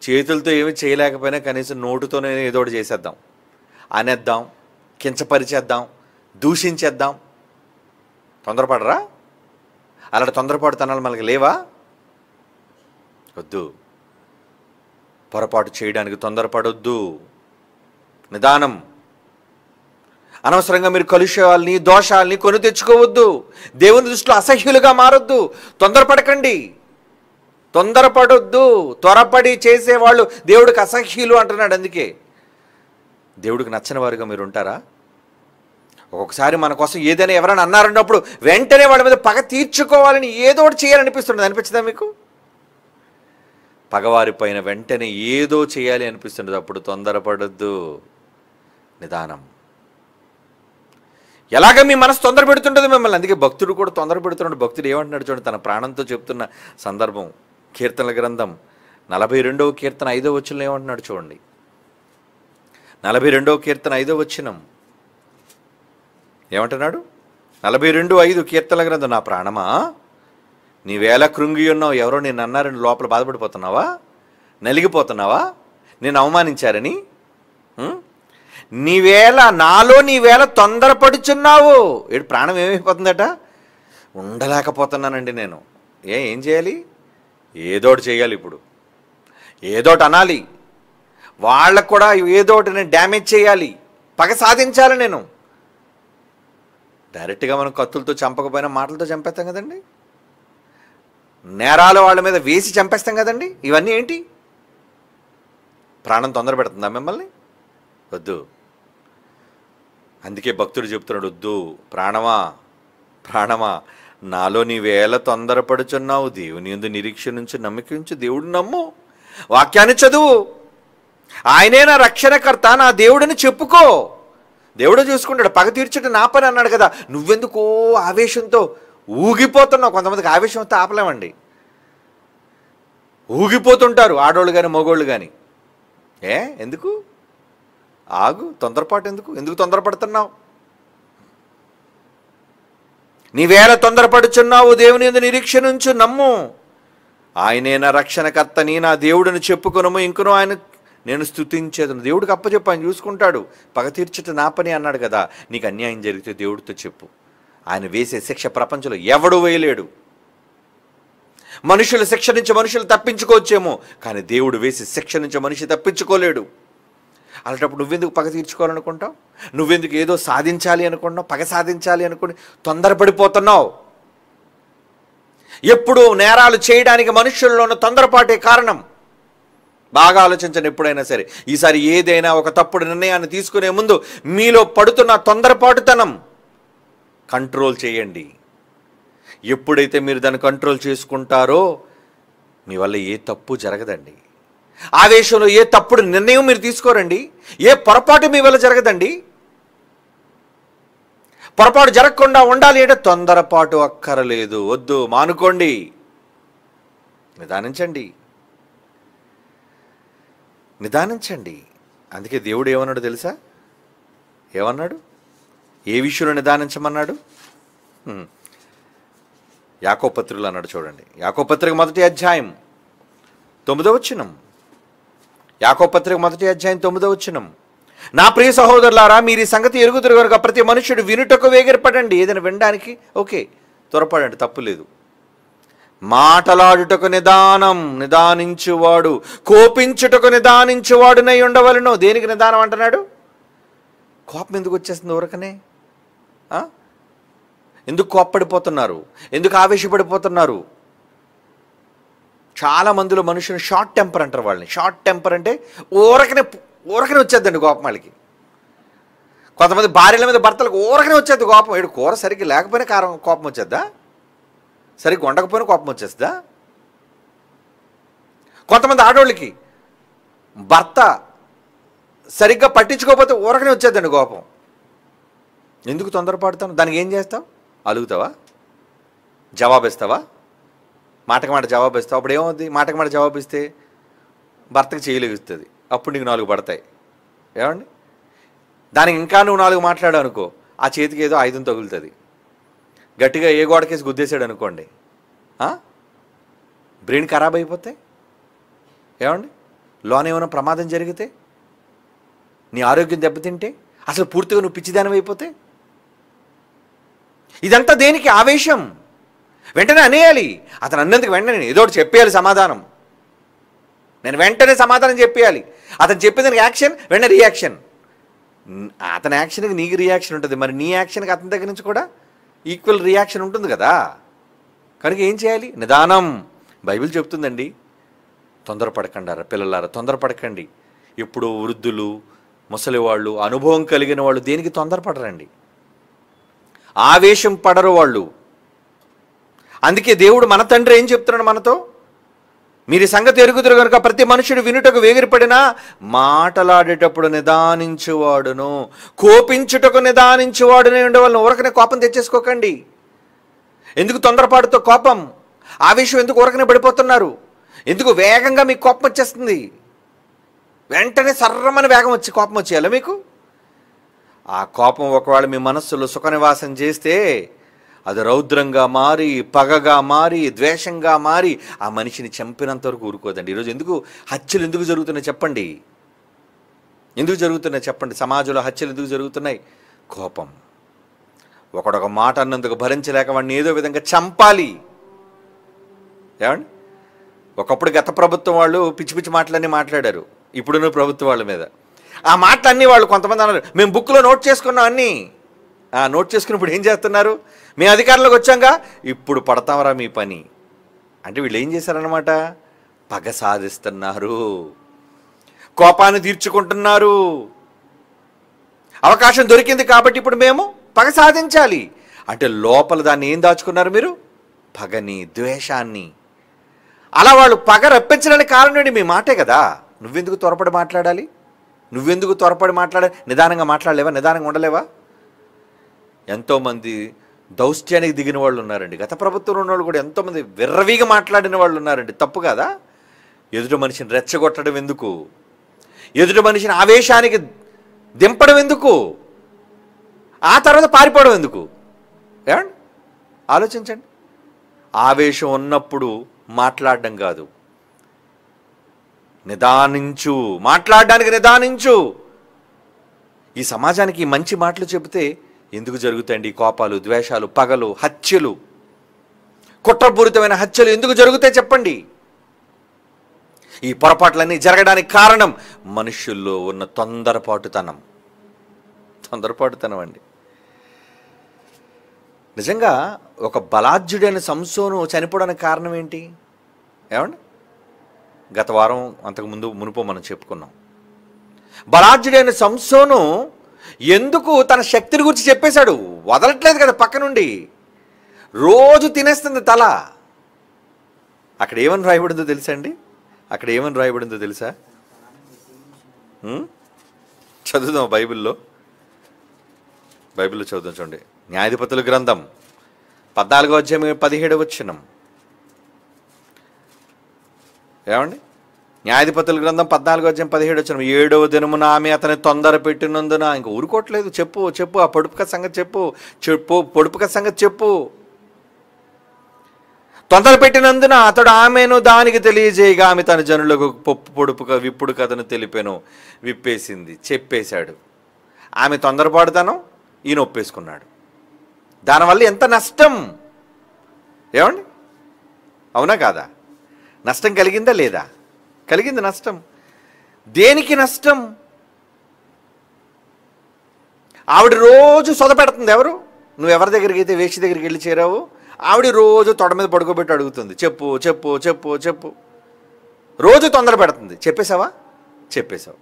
Speaker 1: చేతులతో ఏమీ చేయలేకపోయినా కనీసం నోటుతోనే ఏదో ఒకటి చేసేద్దాం, అనేద్దాం, కించపరిచేద్దాం, దూషించేద్దాం. తొందరపడరా? అలాంటి తొందరపాటుతనాలు మనకి లేవా? వద్దు. పొరపాటు చేయడానికి తొందరపడొద్దు. నిదానం. అనవసరంగా మీరు కలుషాలని, దోషాలని కొని తెచ్చుకోవద్దు. దేవుని దృష్టిలో అసహ్యులుగా మారొద్దు. తొందరపడకండి, తొందరపడొద్దు. త్వరపడి చేసేవాళ్ళు దేవుడికి అసహ్యులు అంటున్నాడు. అందుకే దేవుడికి నచ్చని వారుగా మీరు ఉంటారా? ఒక్కొక్కసారి మన కోసం ఏదైనా ఎవరైనా అన్నారన్నప్పుడు వెంటనే వాళ్ళ మీద పగ తీర్చుకోవాలని ఏదో ఒకటి చేయాలనిపిస్తుంటుంది. అనిపించదా మీకు? పగవారి పైన వెంటనే ఏదో చేయాలి అనిపిస్తుంటుంది. అప్పుడు తొందరపడొద్దు. నిదానం. ఎలాగ మీ మనసు తొందర పెడుతుంటుంది మిమ్మల్ని. అందుకే భక్తుడు కూడా తొందర పెడుతున్నాడు. భక్తుడు ఏమంటున్నాడు చూడండి, తన ప్రాణంతో చెప్తున్న సందర్భం. కీర్తనల గ్రంథం 42వ కీర్తన 5వ వచనంలో ఏమంటున్నాడు చూడండి. 42వ కీర్తన 5వ వచనం ఏమంటున్నాడు? 42:5 కీర్తనల గ్రంథం. నా ప్రాణమా, నీవేళ కృంగి ఉన్నావు. ఎవరో నేను అన్నారని లోపల బాధపడిపోతున్నావా? నలిగిపోతున్నావా? నేను అవమానించారని? నీవేళ తొందరపడుచున్నావు. ఏడు ప్రాణం ఏమైపోతుందట? ఉండలేకపోతున్నానండి నేను. ఏం చేయాలి? ఏదోటి చేయాలి. ఇప్పుడు ఏదోటి అనాలి. వాళ్ళకు కూడా ఏదోటి నేను డ్యామేజ్ చేయాలి, పగ సాధించాలి నేను. డైరెక్ట్గా మనం కత్తులతో చంపకపోయినా మాటలతో చంపేస్తాం కదండి. నేరాలు వాళ్ళ మీద వేసి చంపేస్తాం కదండి. ఇవన్నీ ఏంటి? ప్రాణం తొందర పెడుతుందా మిమ్మల్ని? వద్దు. అందుకే భక్తుడు చెప్తున్నాడు, వద్దు. ప్రాణమా నాలో నీవేళ తొందరపడుచున్నావు. దేవుని యందు నిరీక్షణ నుంచి నమ్మకించు. దేవుడు నమ్ము, వాక్యాన్ని చదువు. ఆయనే నా రక్షణకర్త, నా దేవుడిని చెప్పుకో. దేవుడు చూసుకుంటాడు. పగ తీర్చుట నా పని అన్నాడు కదా. నువ్వెందుకో ఆవేశంతో ఊగిపోతున్నావు. కొంతమందికి ఆవేశంతో ఆపలేమండి. ఊగిపోతుంటారు ఆడోళ్ళు కానీ మగోళ్ళు కానీ. ఎందుకు? ఆగు. తొందరపాటు ఎందుకు తొందరపడుతున్నావు? నీవేళ తొందరపడుచున్నావు. దేవుని యందు నిరీక్షణ ఉంచు, నమ్ము. ఆయనే నా రక్షణకర్తని, నా దేవుడిని చెప్పుకొనుము. ఇంకనూ ఆయన నేను స్తుతించేదను. దేవుడికి అప్పచెప్పు, ఆయన చూసుకుంటాడు. పగ తీర్చుట నా పని అన్నాడు కదా. నీకు అన్యాయం జరిగితే దేవుడితో చెప్పు. ఆయన వేసే శిక్ష ప్రపంచంలో ఎవడు వేయలేడు. మనుషుల శిక్ష నుంచి మనుషులు తప్పించుకోవచ్చేమో, కానీ దేవుడు వేసే శిక్ష నుంచి మనిషి తప్పించుకోలేడు. అలాంటప్పుడు నువ్వెందుకు పగ తీర్చుకోవాలనుకుంటావు? నువ్వెందుకు ఏదో సాధించాలి అనుకుంటున్నావు? పగ సాధించాలి అనుకుని తొందరపడిపోతున్నావు. ఎప్పుడు నేరాలు చేయడానికి మనుషుల్లో ఉన్న తొందరపాటే కారణం. బాగా ఆలోచించండి. ఎప్పుడైనా సరే, ఈసారి ఏదైనా ఒక తప్పుడు నిర్ణయాన్ని తీసుకునే ముందు మీలో పడుతున్న తొందరపాటుతనం కంట్రోల్ చేయండి. ఎప్పుడైతే మీరు దాన్ని కంట్రోల్ చేసుకుంటారో మీ వల్ల ఏ తప్పు జరగదండి. ఆవేశంలో ఏ తప్పుడు నిర్ణయం మీరు తీసుకోరండి. ఏ పొరపాటు మీ వల్ల జరగదండి. పొరపాటు జరగకుండా ఉండాలి అంటే తొందరపాటు అక్కరలేదు. వద్దు, మానుకోండి. నిదానించండి. అందుకే దేవుడు ఏమన్నాడు తెలుసా? ఏమన్నాడు? ఏ విషయంలో నిదానించమన్నాడు? యాకోబు పత్రికలో అన్నాడు చూడండి. యాకోబు పత్రిక 1వ అధ్యాయం 9వ వచనం. యాకోబు పత్రిక 1వ అధ్యాయం 9వ వచనం. నా ప్రియ సహోదరులారా, మీరు ఈ సంగతి ఎరుగుదురు కనుక ప్రతి మనుషుడు వినుటకు వేగిరపడండి. ఏదైనా వినడానికి ఓకే, త్వరపడండి, తప్పు లేదు. మాటలాడుటకు నిదానించువాడు, కోపించుటకు నిదానించువాడునై ఉండవలెను. దేనికి నిదానం అంటున్నాడు? కోపం ఎందుకు వచ్చేస్తుంది ఊరకనే? ఎందుకు కోప్పడిపోతున్నారు? ఎందుకు ఆవేశపడిపోతున్నారు? చాలా మందిలో మనుషుని షార్ట్ టెంపర్ అంటారు వాళ్ళని. షార్ట్ టెంపర్ అంటే ఊరకనే ఊరకనే వచ్చేద్దండి కోపం వాళ్ళకి. కొంతమంది భార్యల మీద భర్తలకు ఊరకనే వచ్చేది కోపం. ఏడు కూర సరిగ్గా లేకపోయినా కోపం వచ్చేద్దా? సరిగ్గా వండకపోయినా కోపం వచ్చేస్తుందా? కొంతమంది ఆడవాళ్ళకి భర్త సరిగ్గా పట్టించుకోకపోతే ఊరకనే వచ్చేద్దండి కోపం. ఎందుకు తొందరపడతాను? దానికి ఏం చేస్తావు? అలుగుతావా? జవాబిస్తావా? మాటకు మాట జవాబు ఇస్తావు. అప్పుడు ఏమవుతుంది? మాటకు మాట జవాబు ఇస్తే భర్తకు చేయలేగిస్తుంది. అప్పుడు నీకు 4 పడతాయి. ఏమండి? దానికి ఇంకా నువ్వు 4 మాట్లాడావు అనుకో, ఆ చేతికి ఏదో ఆయుధం తగులుతుంది. గట్టిగా ఏ గోడకేసి గుద్దేశాడు అనుకోండి, బ్రెయిన్ ఖరాబ్ అయిపోతే, ఏమండి, లోన ఏమైనా ప్రమాదం జరిగితే, నీ ఆరోగ్యం దెబ్బతింటే, అసలు పూర్తిగా నువ్వు పిచ్చిదానం అయిపోతే, ఇదంతా దేనికి? ఆవేశం. వెంటనే అనేయాలి. అతను అన్నందుకు వెంటనే ఏదో ఒకటి చెప్పేయాలి సమాధానం. నేను వెంటనే సమాధానం చెప్పేయాలి. అతను చెప్పేదానికి యాక్షన్, వెంటనే రియాక్షన్. అతని యాక్షన్కి నీకు రియాక్షన్ ఉంటుంది, మరి నీ యాక్షన్కి అతని దగ్గర నుంచి కూడా ఈక్వల్ రియాక్షన్ ఉంటుంది కదా. కనుక ఏం చేయాలి? నిదానం. బైబిల్ చెప్తుందండి, తొందరపడకండారా పిల్లలారా, తొందరపడకండి. ఇప్పుడు వృద్ధులు, ముసలివాళ్ళు, అనుభవం కలిగిన వాళ్ళు దేనికి తొందరపడరండి, ఆవేశం పడరు వాళ్ళు. అందుకే దేవుడు మన తండ్రి ఏం చెప్తున్నాడు మనతో? మీరు సంగతి ఎరుగుదురు కనుక ప్రతి మనుషుడు వినుటకు వేగిరపడినా మాటలాడేటప్పుడు నిదానించువాడును, కోపించుటకు నిదానించువాడునే ఉండేవాళ్ళని. ఊరకనే కోపం తెచ్చేసుకోకండి. ఎందుకు తొందరపాటుతో కోపం, ఆవేశం ఎందుకు ఊరకనే పడిపోతున్నారు? ఎందుకు వేగంగా మీకు కోపం వచ్చేస్తుంది? వెంటనే సర్రమని వేగం వచ్చి కోపం వచ్చేయాలి మీకు. ఆ కోపం ఒకవేళ మీ మనస్సులో సుఖనివాసం చేస్తే అది రౌద్రంగా మారి, పగగా మారి, ద్వేషంగా మారి ఆ మనిషిని చంపినంత వరకు ఊరుకోదండి. ఈరోజు ఎందుకు హత్యలు ఎందుకు జరుగుతున్నాయి చెప్పండి? ఎందుకు జరుగుతున్నాయి చెప్పండి? సమాజంలో హత్యలు ఎందుకు జరుగుతున్నాయి? కోపం. ఒకడొక మాట అన్నందుకు భరించలేక వాడిని ఏదో విధంగా చంపాలి. ఏమండి? ఒకప్పుడు గత ప్రభుత్వం వాళ్ళు పిచ్చి పిచ్చి మాటలన్నీ మాట్లాడారు, ఇప్పుడున్న ప్రభుత్వం వాళ్ళ మీద ఆ మాటలన్నీ వాళ్ళు కొంతమంది అన్నారు, మేము బుక్లో నోట్ చేసుకున్నాం అన్నీ. నోట్ చేసుకున్నప్పుడు ఏం చేస్తున్నారు? మేము అధికారంలోకి వచ్చాక ఇప్పుడు పడతామరా మీ పని అంటే వీళ్ళు ఏం చేశారన్నమాట? పగ సాధిస్తున్నారు, కోపాన్ని తీర్చుకుంటున్నారు. అవకాశం దొరికింది కాబట్టి ఇప్పుడు మేము పగ సాధించాలి అంటే లోపల దాన్ని ఏం దాచుకున్నారు మీరు? పగని, ద్వేషాన్ని. అలా వాళ్ళు పగ రప్పించడానికి కారణం ఏంటి? మీ మాటే కదా. నువ్వెందుకు త్వరపడి మాట్లాడాలి? నువ్వెందుకు త్వరపడి మాట్లాడాలి? నిదానంగా మాట్లాడలేవా? నిదానంగా ఉండలేవా? ఎంతోమంది దౌష్ట్యానికి దిగిన వాళ్ళు ఉన్నారండి. గత ప్రభుత్వంలో ఉన్న వాళ్ళు కూడా ఎంతోమంది విర్రవీగా మాట్లాడిన వాళ్ళు ఉన్నారండి. తప్పు కదా? ఎదుటి మనిషిని రెచ్చగొట్టడం ఎందుకు? ఎదుటి మనిషిని ఆవేశానికి దింపడం ఎందుకు? ఆ తర్వాత పారిపోవడం ఎందుకు? ఏమండి? ఆలోచించండి. ఆవేశం ఉన్నప్పుడు మాట్లాడడం కాదు, నిదానించు. మాట్లాడడానికి నిదానించు. ఈ సమాజానికి మంచి మాటలు చెబితే ఎందుకు జరుగుతాయండి కోపాలు, ద్వేషాలు, పగలు, హత్యలు, కుట్రపూరితమైన హత్యలు ఎందుకు జరుగుతాయి చెప్పండి? ఈ పొరపాట్లన్నీ జరగడానికి కారణం మనుషుల్లో ఉన్న తొందరపాటుతనం అండి. నిజంగా ఒక బలాఢ్యుడైన సంసోను చనిపోవడానికి కారణం ఏంటి? ఏమండి? గత వారం అంతకుముందు మునుపు మనం చెప్పుకున్నాం. బలాఢ్యుడైన సంసోను ఎందుకు తన శక్తిని గురించి చెప్పేశాడు? వదలట్లేదు కదా పక్క నుండి, రోజు తినేస్తుంది తల. అక్కడ ఏమని రాయబడిందో తెలుసా అండి? అక్కడ ఏమని రాయబడిందో తెలుసా? చదువుదాం. బైబిల్లో చదువుదాం. చూడండి, న్యాయాధిపతుల గ్రంథం 14వ అధ్యాయం 17వ వచనం. ఏమండి? న్యాయాధిపతుల గ్రంథం 14వ అధ్యాయం 17వ వచనం. 7వ దినమున ఆమె అతని తొందర పెట్టినందున, ఇంక ఊరుకోవట్లేదు. చెప్పు ఆ పొడుపు కథ సంగతి పొడుపు కథ సంగతి చెప్పు. తొందర పెట్టినందున అతడు ఆమెను దానికి తెలియజేయగా ఆమె తన జనులకు విప్పుడు కథను విప్పేసింది, చెప్పేశాడు. ఆమె తొందరపాటుతనం, ఈయన ఒప్పేసుకున్నాడు. దానివల్ల ఎంత నష్టం! ఏమండి? అవునా కాదా? నష్టం కలిగిందా లేదా? కలిగింది నష్టం. దేనికి నష్టం? ఆవిడ రోజు సొద పెడుతుంది. ఎవరు? నువ్వు ఎవరి దగ్గరికి అయితే వేషి దగ్గరికి వెళ్ళి చేరావు, ఆవిడ రోజు తొడ మీద పడుకోబెట్టి అడుగుతుంది, చెప్పు. రోజు తొందర పెడుతుంది. చెప్పేశావా? చెప్పేశావు.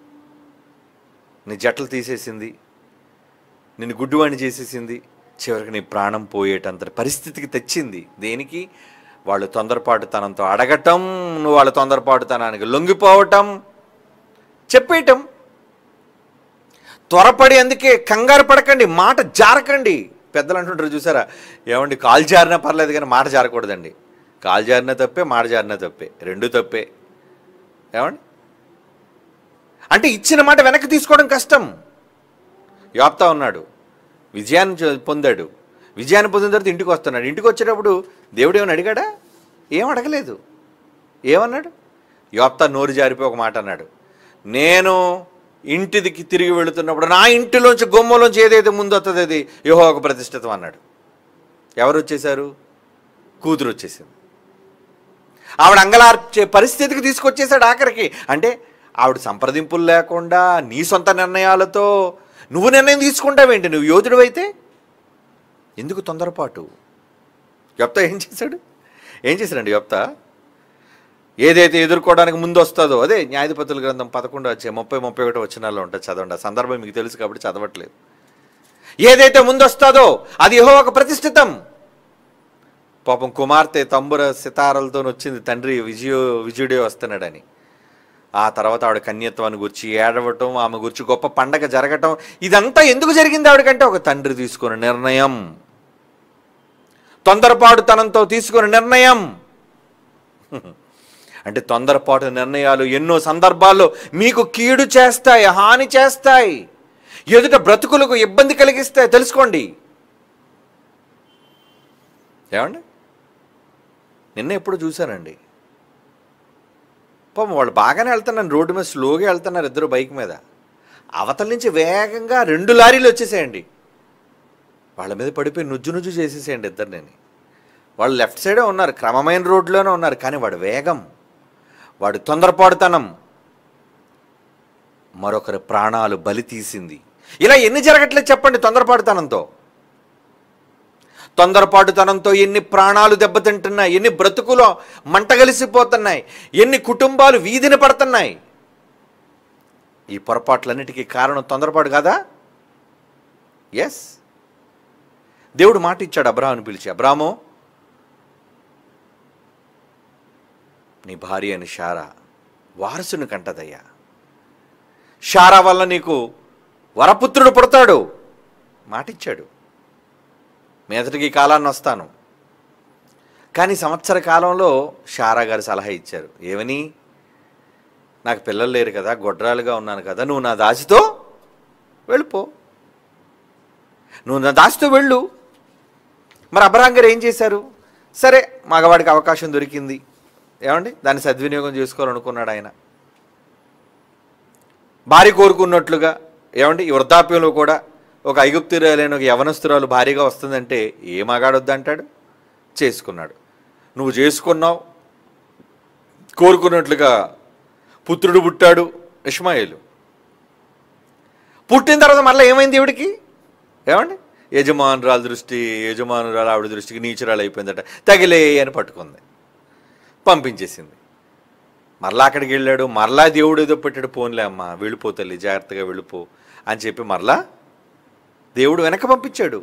Speaker 1: నీ జట్టలు తీసేసింది, నిన్ను గుడ్డివాణ్ణి చేసేసింది, చివరికి నీ ప్రాణం పోయేటంత పరిస్థితికి తెచ్చింది. దేనికి? వాళ్ళు తొందరపాటుతనంతో అడగటం, నువ్వు వాళ్ళ తొందరపాటుతనానికి లొంగిపోవటం, చెప్పేయటం. త్వరపడి, అందుకే కంగారు పడకండి, మాట జారకండి. పెద్దలు అంటుంటారు చూసారా, ఏమండి కాలు జారినా పర్లేదు కానీ మాట జారకూడదండి. కాలు జారినా తప్పే, మాట జారినా తప్పే, రెండు తప్పే. ఏమండి అంటే ఇచ్చిన మాట వెనక్కి తీసుకోవడం కష్టం. యోప్తా ఉన్నాడు, విజయాన్ని పొందాడు. విజయాన్ని పొందిన తర్వాత ఇంటికి వస్తున్నాడు. ఇంటికి వచ్చేటప్పుడు దేవుడు ఏమని అడిగాడా? ఏం అడగలేదు. ఏమన్నాడు? యోప్తా నోరు జారిపోయి ఒక మాట అన్నాడు, నేను ఇంటికి తిరిగి వెళుతున్నప్పుడు నా ఇంటిలోంచి గుమ్మలోంచి ఏదైతే ముందు వస్తుంది అది యెహోవాకు ప్రతిష్ఠితం అన్నాడు. ఎవరు వచ్చేశారు? కూతురు వచ్చేసింది. ఆవిడ అంగలార్చే పరిస్థితికి తీసుకొచ్చేసాడు ఆఖరికి. అంటే ఆవిడ సంప్రదింపులు లేకుండా నీ సొంత నిర్ణయాలతో నువ్వు నిర్ణయం తీసుకుంటావేంటి? నువ్వు యోధుడు అయితే ఎందుకు తొందరపాటు? యోప్తా ఏం చేశాడండి యోప్తా? ఏదైతే ఎదుర్కోవడానికి ముందు వస్తుందో అదే న్యాయాధిపతుల గ్రంథం 11:30-31 వచనాల్లో ఉంటుంది, చదవండి. ఆ సందర్భం మీకు తెలుసు కాబట్టి చదవట్లేదు. ఏదైతే ముందు వస్తుందో అది యెహోవాకు ప్రతిష్ఠితం. పాపం కుమార్తె తంబుర సితారలతో వచ్చింది, తండ్రి విజయుడే వస్తున్నాడని. ఆ తర్వాత ఆవిడ కన్యత్వాన్ని గురించి ఏడవటం, ఆమె గురించి గొప్ప పండగ జరగటం, ఇదంతా ఎందుకు జరిగింది ఆవిడకంటే ఒక తండ్రి తీసుకున్న నిర్ణయం, తొందరపాటుతనంతో తీసుకున్న నిర్ణయం. అంటే తొందరపాటు నిర్ణయాలు ఎన్నో సందర్భాల్లో మీకు కీడు చేస్తాయి, హాని చేస్తాయి, ఎదుట బ్రతుకులకు ఇబ్బంది కలిగిస్తాయి. తెలుసుకోండి. ఏమండి నిన్న ఎప్పుడు చూశానండి, పాపం వాళ్ళు బాగానే వెళ్తున్నారు, రోడ్డు మీద స్లోగా వెళ్తున్నారు ఇద్దరు బైక్ మీద. అవతల నుంచి వేగంగా 2 లారీలు వచ్చేసేయండి, వాళ్ళ మీద పడిపోయి నుజ్జు చేసేసేయండి ఇద్దరిని. వాళ్ళు లెఫ్ట్ సైడే ఉన్నారు, క్రమమైన రోడ్లోనే ఉన్నారు, కానీ వాడు వేగం, వాడు తొందరపాటుతనం మరొకరి ప్రాణాలు బలి తీసింది. ఇలా ఎన్ని జరగట్లేదు చెప్పండి? తొందరపాటుతనంతో ఎన్ని ప్రాణాలు దెబ్బతింటున్నాయి, ఎన్ని బ్రతుకులో మంటగలిసిపోతున్నాయి, ఎన్ని కుటుంబాలు వీధిని పడుతున్నాయి. ఈ పొరపాట్లన్నిటికీ కారణం తొందరపాటు కాదా? ఎస్. దేవుడు మాట ఇచ్చాడు అబ్రాహాముని పిలిచి, అబ్రాహాము నీ భార్య అని శారా వారసుని కంటదయ్యా, శారా వల్ల నీకు వరపుత్రుడు పుడతాడు మాటిచ్చాడు, మీదటికి కాలాన్ని వస్తాను. కానీ సంవత్సర కాలంలో శారా గారు సలహా ఇచ్చారు, ఏమని? నాకు పిల్లలు లేరు కదా, గొడ్రాలుగా ఉన్నాను కదా, నువ్వు నా దాసితో వెళ్ళిపో, నువ్వు నా దాసితో వెళ్ళు. మరి అబ్రాహాం గారు ఏం చేశారు? సరే మగవాడికి అవకాశం దొరికింది, ఏమండి దాన్ని సద్వినియోగం చేసుకోవాలనుకున్నాడు ఆయన. భార్య కోరుకున్నట్లుగా, ఏమండి ఈ వృద్ధాప్యంలో కూడా ఒక ఐగుప్తురాలైన ఒక యవనస్తురాలు భార్యగా వస్తుందంటే ఏ మగాడొద్దంటాడు? చేసుకున్నాడు. నువ్వు చేసుకున్నావు, కోరుకున్నట్లుగా పుత్రుడు పుట్టాడు ఇష్మాయేలు. పుట్టిన తర్వాత మళ్ళీ ఏమైంది దేవుడికి? ఏమండి యజమానురాలు ఆవిడ దృష్టికి నీచురాలు అయిపోయిందట, తగిలే అని పట్టుకుంది, పంపించేసింది. మరలా అక్కడికి వెళ్ళాడు, మరలా దేవుడు ఏదో పెట్టాడు, పోన్లే అమ్మ వెళ్ళిపోతల్లి జాగ్రత్తగా వెళ్ళిపో అని చెప్పి మరలా దేవుడు వెనక పంపించాడు.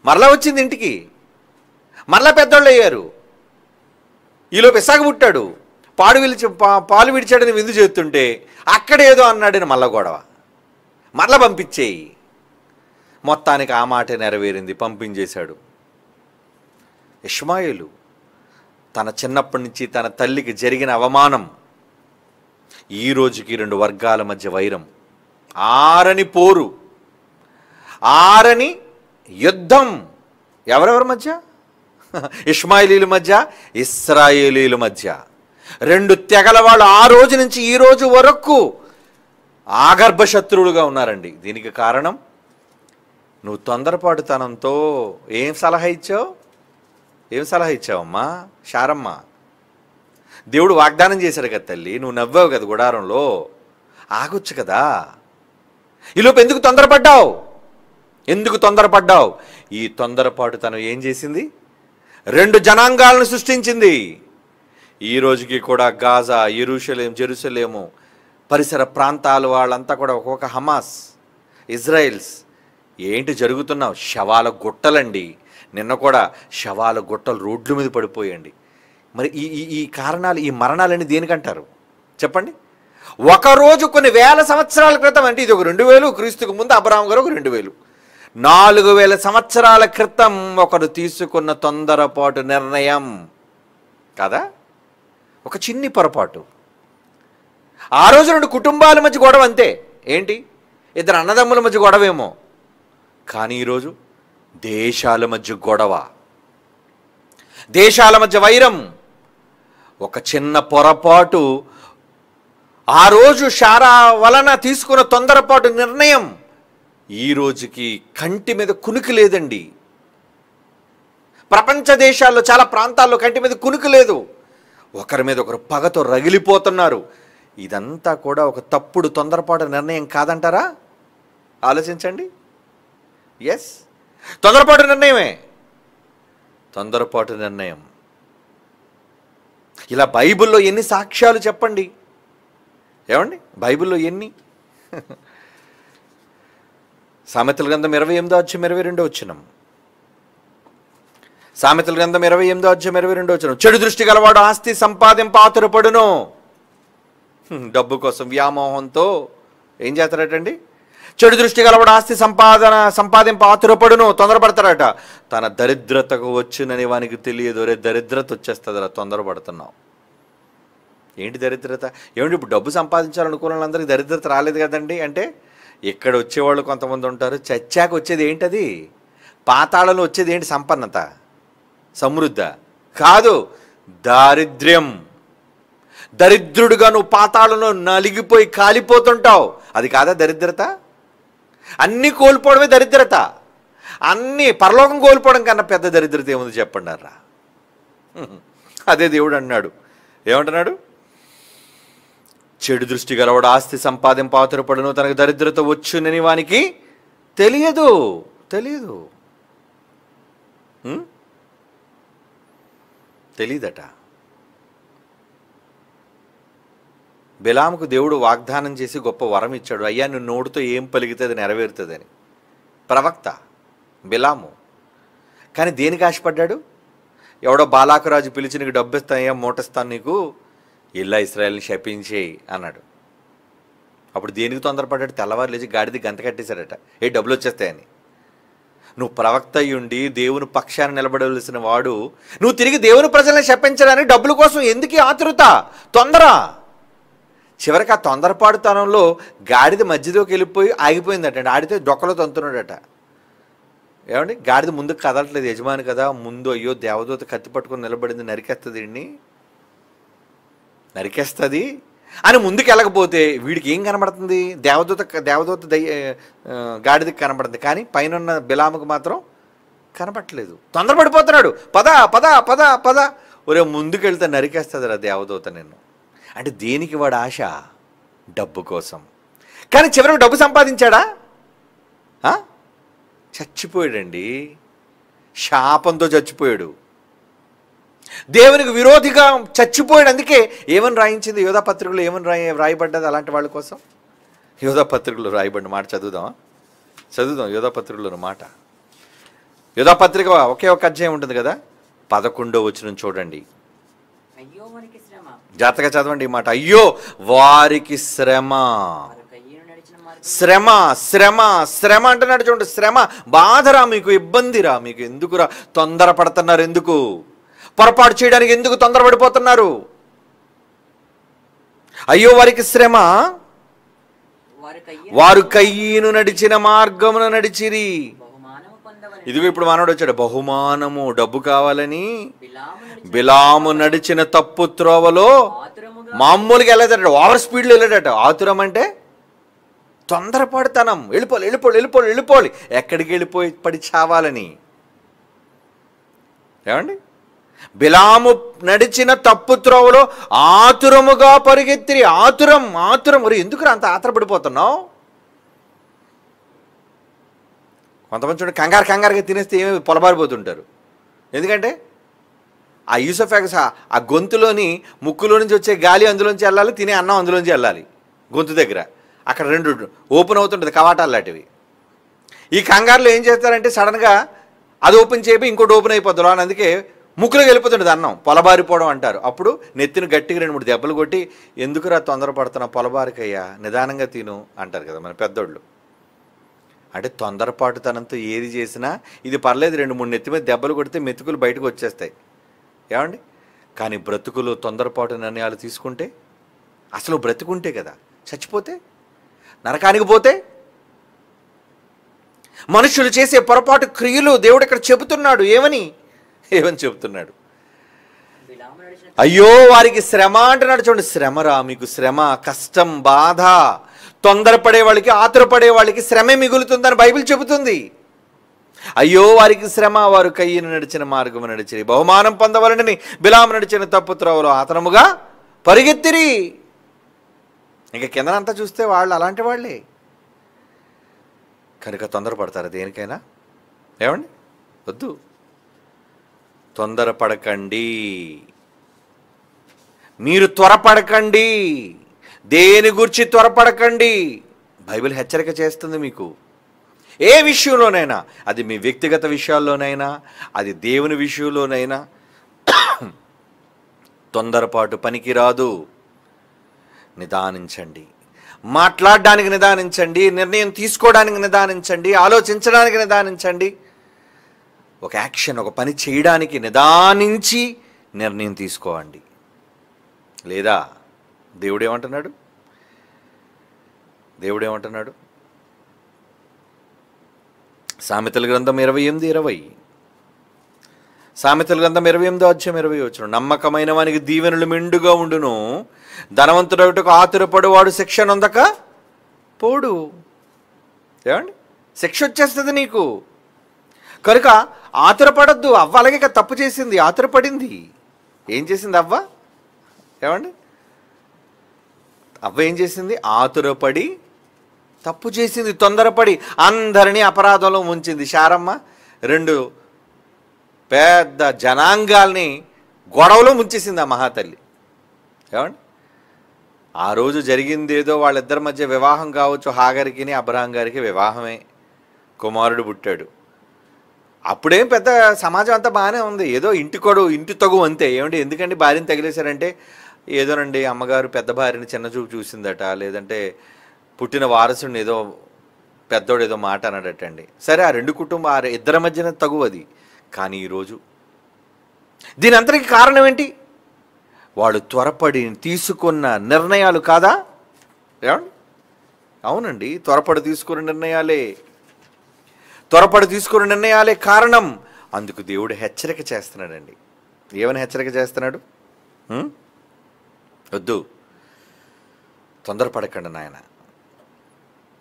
Speaker 1: మరలా వచ్చింది ఇంటికి, మరలా పెద్దోళ్ళు అయ్యారు. ఈలోపు ఇసాకు పుట్టాడు, పాలు విడిచాడని విందు చేస్తుంటే అక్కడ ఏదో అన్నాడని మళ్ళా గొడవ, మరలా పంపించేయి. మొత్తానికి ఆ మాట నెరవేరింది, పంపించేశాడు. ఇష్మాయేలు తన చిన్నప్పటి నుంచి తన తల్లికి జరిగిన అవమానం, ఈ రోజుకి 2 వర్గాల మధ్య వైరం, ఆరని పోరు, ఆరని యుద్ధం. ఎవరెవరి మధ్య? ఇష్మాయేలీల మధ్య, ఇశ్రాయేలీల మధ్య. 2 తెగల వాళ్ళు ఆ రోజు నుంచి ఈ రోజు వరకు ఆగర్భ శత్రువులుగా ఉన్నారండి. దీనికి కారణం నువ్వు తొందరపాటుతనంతో ఏం సలహా ఇచ్చావమ్మా శారమ్మ? దేవుడు వాగ్దానం చేశాడు కదా తల్లి, నువ్వు నవ్వావు కదా గుడారంలో, ఆగొచ్చు కదా. ఈలోపు ఎందుకు తొందరపడ్డావు? ఈ తొందరపాటుతనం ఏం చేసింది? 2 జనాంగాలను సృష్టించింది. ఈ రోజుకి కూడా గాజా, జెరూసలేము పరిసర ప్రాంతాలు వాళ్ళంతా కూడా ఒక్కొక్క హమాస్, ఇజ్రాయిల్స్ ఏంటి జరుగుతున్నావు? శవాల గుట్టలండి. నిన్న కూడా శవాల గుట్టలు రోడ్ల మీద పడిపోయండి. మరి ఈ ఈ ఈ కారణాలు, ఈ మరణాలన్నీ దేనికంటారు చెప్పండి? ఒకరోజు కొన్ని వేల సంవత్సరాల క్రితం, అంటే ఇది ఒక 2000, క్రీస్తుకు ముందు అబ్రహాము గారు ఒక 2000, 4000 సంవత్సరాల క్రితం ఒకరు తీసుకున్న తొందరపాటు నిర్ణయం కదా, ఒక చిన్ని పొరపాటు. ఆ రోజు 2 కుటుంబాల మధ్య గొడవ, అంతే. ఏంటి, 2 అన్నదమ్ముల మధ్య గొడవేమో, కానీ ఈరోజు దేశాల మధ్య గొడవ, దేశాల మధ్య వైరం. ఒక చిన్న పొరపాటు, ఆ రోజు శారా వలన తీసుకున్న తొందరపాటు నిర్ణయం ఈ రోజుకి కంటి మీద కునుకు లేదండి. ప్రపంచ దేశాల్లో చాలా ప్రాంతాల్లో కంటి మీద కునుకు లేదు. ఒకరి మీద ఒకరు పగతో రగిలిపోతున్నారు. ఇదంతా కూడా ఒక తప్పుడు తొందరపాటు నిర్ణయం కాదంటారా? ఆలోచించండి. ఎస్, తొందరపాటు నిర్ణయమే, తొందరపాటు నిర్ణయం. ఇలా బైబిల్లో ఎన్ని సాక్ష్యాలు చెప్పండి, ఏమండి? బైబిల్లో ఎన్ని? సామెతల గ్రంథం 28:22. సామెతల గ్రంథం 28:22. చెడు దృష్టి గలవాడు ఆస్తి సంపాదింప ఆతురపడును. డబ్బు కోసం వ్యామోహంతో ఏం చేస్తారటండి? చెడు దృష్టి గలవాడు ఆస్తి సంపాదింప ఆతురపడును, తొందరపడతారట. తన దరిద్రతకు వచ్చునని వానికి తెలియదు. రే, దరిద్రత వచ్చేస్తుంది, అలా తొందరపడుతున్నావు. ఏంటి దరిద్రత? ఏమిటి, ఇప్పుడు డబ్బు సంపాదించాలనుకున్న వాళ్ళందరికీ దరిద్రత రాలేదు కదండి. అంటే ఇక్కడ వచ్చేవాళ్ళు కొంతమంది ఉంటారు, చచ్చాక వచ్చేది ఏంటది? పాతాళంలో వచ్చేది ఏంటి? సంపన్నత, సమృద్ధ కాదు, దారిద్ర్యం. దరిద్రుడుగా నువ్వు పాతాళంలో నలిగిపోయి కాలిపోతుంటావు. అది కాదా దరిద్రత? అన్నీ కోల్పోవడమే దరిద్రత. అన్నీ పరలోకం కోల్పోవడం కన్నా పెద్ద దరిద్రత ఏముంది చెప్పండి అర్రా. అదే దేవుడు అన్నాడు. ఏమంటున్నాడు? చెడు దృష్టి గలవాడు ఆస్తి సంపాదింప ఆతురపడును, తనకు దరిద్రత వచ్చునని వానికి తెలియదు. తెలీదట. బిలాముకు దేవుడు వాగ్దానం చేసి గొప్ప వరం ఇచ్చాడు. అయ్యా, నువ్వు నోటితో ఏం పలిగితే అది నెరవేరుతుందని. ప్రవక్త బిలాము. కానీ దేనికి ఆశపడ్డాడు? ఎవడో బాలాకురాజు పిలిచి నీకు డబ్బు ఇస్తానయ్యా, మూటస్తాను నీకు, ఇల్లా ఇశ్రాయేల్ని శపించేయి అన్నాడు. అప్పుడు దేనికి తొందరపడ్డాడు? తెల్లవారు లేచి గాడిది గంత కట్టేశాడట, ఏ డబ్బులు వచ్చేస్తాయని. నువ్వు ప్రవక్త అయ్యుండి దేవుని పక్షాన్ని నిలబడవలసిన వాడు, నువ్వు తిరిగి దేవుని ప్రజల్ని శపించడానికి డబ్బుల కోసం ఎందుకు ఆతృత, తొందర? చివరికి ఆ తొందరపాటుతనంలో గాడిద మధ్యలోకి వెళ్ళిపోయి ఆగిపోయిందట. ఆడితే డొక్కలో తంతున్నాడట. ఏమండి, గాడిద ముందుకు కదలట్లేదు, యజమాని కదా ముందు. అయ్యో, దేవదూత కత్తి పట్టుకొని నిలబడింది, నరికేస్తుంది అని ముందుకు వెళ్ళకపోతే వీడికి ఏం కనబడుతుంది? దేవదూత గాడిదకి కనబడుతుంది, కానీ పైన బిలాముకు మాత్రం కనబడట్లేదు. తొందరపడిపోతున్నాడు. పద పద పద పద, ఒరే ముందుకు వెళ్తే నరికేస్తుంది రా దేవదూత నిన్ను. అంటే దేనికి వాడు ఆశ? డబ్బు కోసం. కానీ చివరికి డబ్బు సంపాదించాడా? చచ్చిపోయాడండి. శాపంతో చచ్చిపోయాడు. దేవునికి విరోధిగా చచ్చిపోయాడు. అందుకే ఏమని రాయించింది యోధా పత్రికలో? ఏమని రాయబడ్డది అలాంటి వాళ్ళ కోసం? యోధా పత్రికలో రాయబడిన మాట చదువుదాం యోధా పత్రికలో మాట. యోధా పత్రిక ఒకే ఒక అధ్యాయం ఉంటుంది కదా, 11వ వచనం చూడండి. జాగ్రత్తగా చదవండి ఈ మాట. అయ్యో వారికి శ్రమ, శ్రమ శ్రమ శ్రమ అంటున్నాడు చూడండి. శ్రమ, బాధరా, మీకు ఇబ్బందిరా, మీకు ఎందుకురా తొందరపడుతున్నారు? ఎందుకు పొరపాటు చేయడానికి ఎందుకు తొందరపడిపోతున్నారు? అయ్యో వారికి శ్రమ, వారు కయ్యను నడిచిన మార్గమున నడిచిరి. ఇదిగో ఇప్పుడు మనోడు వచ్చాడు, బహుమానము, డబ్బు కావాలని బిలాము నడిచిన తప్పు త్రోవలో మామూలుగా వెళ్ళేదట, ఓవర్ స్పీడ్లో వెళ్ళాడట. ఆతురం అంటే తొందరపడతనం, వెళ్ళిపోవాలి. ఎక్కడికి వెళ్ళిపోయి పడి చావాలని. ఏమండి, బిలాము నడిచిన తప్పు త్రోవలో ఆతురముగా పరిగెత్తిరి. ఆతురం మరి ఎందుకు అంత ఆతరపడిపోతున్నావు? కొంతమంది చూడండి, కంగారుగా తినేస్తే ఏమి పొలబారిపోతుంటారు. ఎందుకంటే ఆ యూసోఫాగస్ ఆ గొంతులోని ముక్కులో నుంచి వచ్చే గాలి అందులోంచి వెళ్ళాలి, తినే అన్నం అందులోంచి వెళ్ళాలి. గొంతు దగ్గర అక్కడ రెండు ఓపెన్ అవుతుంటుంది కవాటాలు లాంటివి. ఈ కంగారులో ఏం చేస్తారంటే సడన్గా అది ఓపెన్ చేయబోయి ఇంకోటి ఓపెన్ అయిపోద్దు. అందుకే ముక్కులోకి వెళ్ళిపోతుంటుంది అన్నం, పొలబారిపోవడం అంటారు. అప్పుడు నెత్తిని గట్టిగా 2-3 దెబ్బలు కొట్టి, ఎందుకురా తొందరపడుతున్నా, పొలబారికయ్యా, నిదానంగా తిను అంటారు కదా మన పెద్దోళ్ళు. అంటే తొందరపాటుతనంతో ఏది చేసినా ఇది పర్లేదు, 2-3 నెత్తి మీద దెబ్బలు కొడితే మెతుకులు బయటకు వచ్చేస్తాయి. ఏమండి? కానీ బ్రతుకులు తొందరపాటు నిర్ణయాలు తీసుకుంటే, అసలు బ్రతుకుంటే కదా, చచ్చిపోతే, నరకానికి పోతే, మనుషులు చేసే పొరపాటు క్రియలు దేవుడు ఇక్కడ చెబుతున్నాడు. ఏమని చెబుతున్నాడు? అయ్యో వారికి శ్రమ అంటున్నాడు. చూడండి, శ్రమరా మీకు శ్రమ, కష్టం, బాధ. తొందరపడే వాళ్ళకి, ఆతురపడే వాళ్ళకి శ్రమే మిగులుతుందని బైబిల్ చెబుతుంది. అయ్యో వారికి శ్రమ, వారు కయ్యను నడిచిన మార్గము నడిచిరి, బహుమానం పొందవలనని బిలాము నడిచిన తప్పు త్రోవలో ఆతనముగా పరిగెత్తిరి. ఇంకా కిందనంతా చూస్తే వాళ్ళు అలాంటి వాళ్ళే. కనుక తొందరపడతారు దేనికైనా? ఏమండి? వద్దు, తొందరపడకండి, మీరు త్వరపడకండి, దేని గురించి త్వరపడకండి. బైబిల్ హెచ్చరిక చేస్తుంది మీకు. ఏ విషయంలోనైనా, అది మీ వ్యక్తిగత విషయాల్లోనైనా, అది దేవుని విషయంలోనైనా, తొందరపాటు పనికిరాదు. నిదానించండి, మాట్లాడడానికి నిదానించండి, నిర్ణయం తీసుకోవడానికి నిదానించండి, ఆలోచించడానికి నిదానించండి, ఒక యాక్షన్, ఒక పని చేయడానికి నిదానించి నిర్ణయం తీసుకోండి. లేదా దేవుడేమంటున్నాడు? సామెతల గ్రంథం 28:20, సామెతల గ్రంథం 28:20, నమ్మకమైన వానికి దీవెనలు మెండుగా ఉండును, ధనవంతుడొకటకు ఆతురపడువాడు శిక్ష నొందక పోడు. ఏమండి? శిక్ష వచ్చేస్తుంది నీకు. కనుక ఆతురపడద్దు. అవ్వ అలాగే తప్పు చేసింది, ఆతురపడింది. ఏం చేసింది అవ్వ? ఏమండి? అవ్వ ఏం చేసింది? ఆతురపడి తప్పు చేసింది, తొందరపడి అందరినీ అపరాధంలో ముంచింది. శారమ్మ 2 పెద్ద జనాంగాల్ని గొడవలో ముంచేసింది ఆ మహాతల్లి. ఏమండి? ఆ రోజు జరిగింది ఏదో వాళ్ళిద్దరి మధ్య వివాహం కావచ్చు. హాగరికి అబ్రహాం గారికి వివాహమే, కుమారుడు పుట్టాడు. అప్పుడేం పెద్ద సమాజం అంతా బాగానే ఉంది, ఏదో ఇంటి తగు అంతే. ఏమంటే ఎందుకండి భార్యని తగిలేశారంటే, ఏదోనండి అమ్మగారు పెద్ద భార్యని చిన్నచూపు చూసిందట, లేదంటే పుట్టిన వారసుడిని ఏదో పెద్దోడు ఏదో మాట అన్నాడటండి. సరే, ఆ 2 కుటుంబం ఇద్దరి మధ్యన తగు అది. కానీ ఈరోజు దీని అంతటికి కారణం ఏంటి? వాళ్ళు త్వరపడి తీసుకున్న నిర్ణయాలు కాదా? ఏమండి? అవునండి, త్వరపడి తీసుకున్న నిర్ణయాలే కారణం. అందుకు దేవుడు హెచ్చరిక చేస్తున్నాడండి. ఏమని హెచ్చరిక చేస్తున్నాడు? వద్దు, తొందరపడకండి నాయన.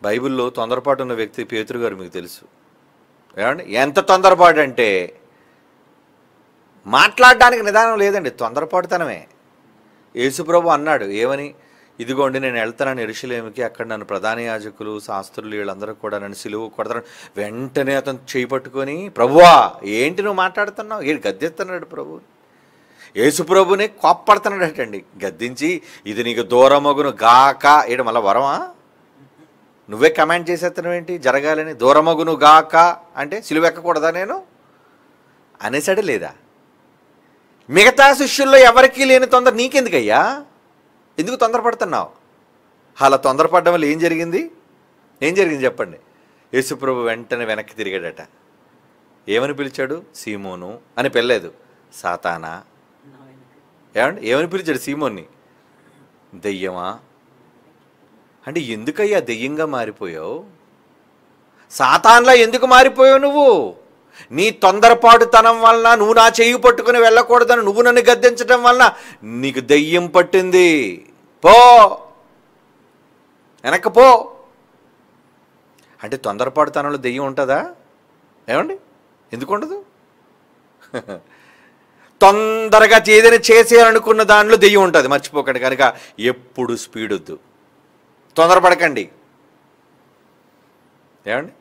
Speaker 1: బైబిల్లో తొందరపాటు ఉన్న వ్యక్తి పేతురు గారు, మీకు తెలుసు. ఏమండి? ఎంత తొందరపాటు అంటే మాట్లాడడానికి నిదానం లేదండి, తొందరపాటుతనమే. యేసుప్రభు అన్నాడు ఏమని? ఇదిగోండి నేను వెళ్తానని యెరూషలేముకి, అక్కడ నన్ను ప్రధాన యాజకులు, శాస్త్రులు వీళ్ళందరూ కూడా నన్ను సిలువ కొడతారు. వెంటనే అతను చేయి పట్టుకొని, ప్రభువా ఏంటి నువ్వు మాట్లాడుతున్నావు? ఏడు గద్దెస్తున్నాడు ప్రభు. యేసుప్రభుని కోప్పడుతున్నాడటండి, గద్దించి ఇది నీకు దూరమగును గాక. ఏడు మళ్ళా వరమా? నువ్వే కమాండ్ చేసేస్తున్నావు ఏంటి జరగాలని? దూరమగును గాక అంటే సిలువ ఎక్కకూడదా నేను అనేసాడే లేదా? మిగతా శిష్యుల్లో ఎవరికీ లేని తొందర నీకెందుకయ్యా? ఎందుకు తొందరపడుతున్నావు? అలా తొందరపడడం వల్ల ఏం జరిగింది చెప్పండి. యేసుప్రభు వెంటనే వెనక్కి తిరిగాడట. ఏమని పిలిచాడు? సీమోను అని పిలలేదు, సాతానా. ఏమని పిలిచాడు సీమోన్ని? దెయ్యమా అంటే ఎందుకయ్యా దెయ్యంగా మారిపోయావు? సాతాన్లా ఎందుకు మారిపోయావు నువ్వు? నీ తొందరపాటుతనం వలన, నువ్వు నా చెయ్యి పట్టుకుని వెళ్ళకూడదని నువ్వు నన్ను గద్దించడం వలన నీకు దెయ్యం పట్టింది. పో, వెనక్కి పో. అంటే తొందరపాటుతనంలో దెయ్యం ఉంటుందా? ఏమండి? ఎందుకు ఉండదు? తొందరగా ఏదైనా చేసేయాలనుకున్న దానిలో దెయ్యం ఉంటుంది, మర్చిపోకండి. కనుక ఎప్పుడు స్పీడ్ వద్దు, తొందరపడకండి. ఏమండి?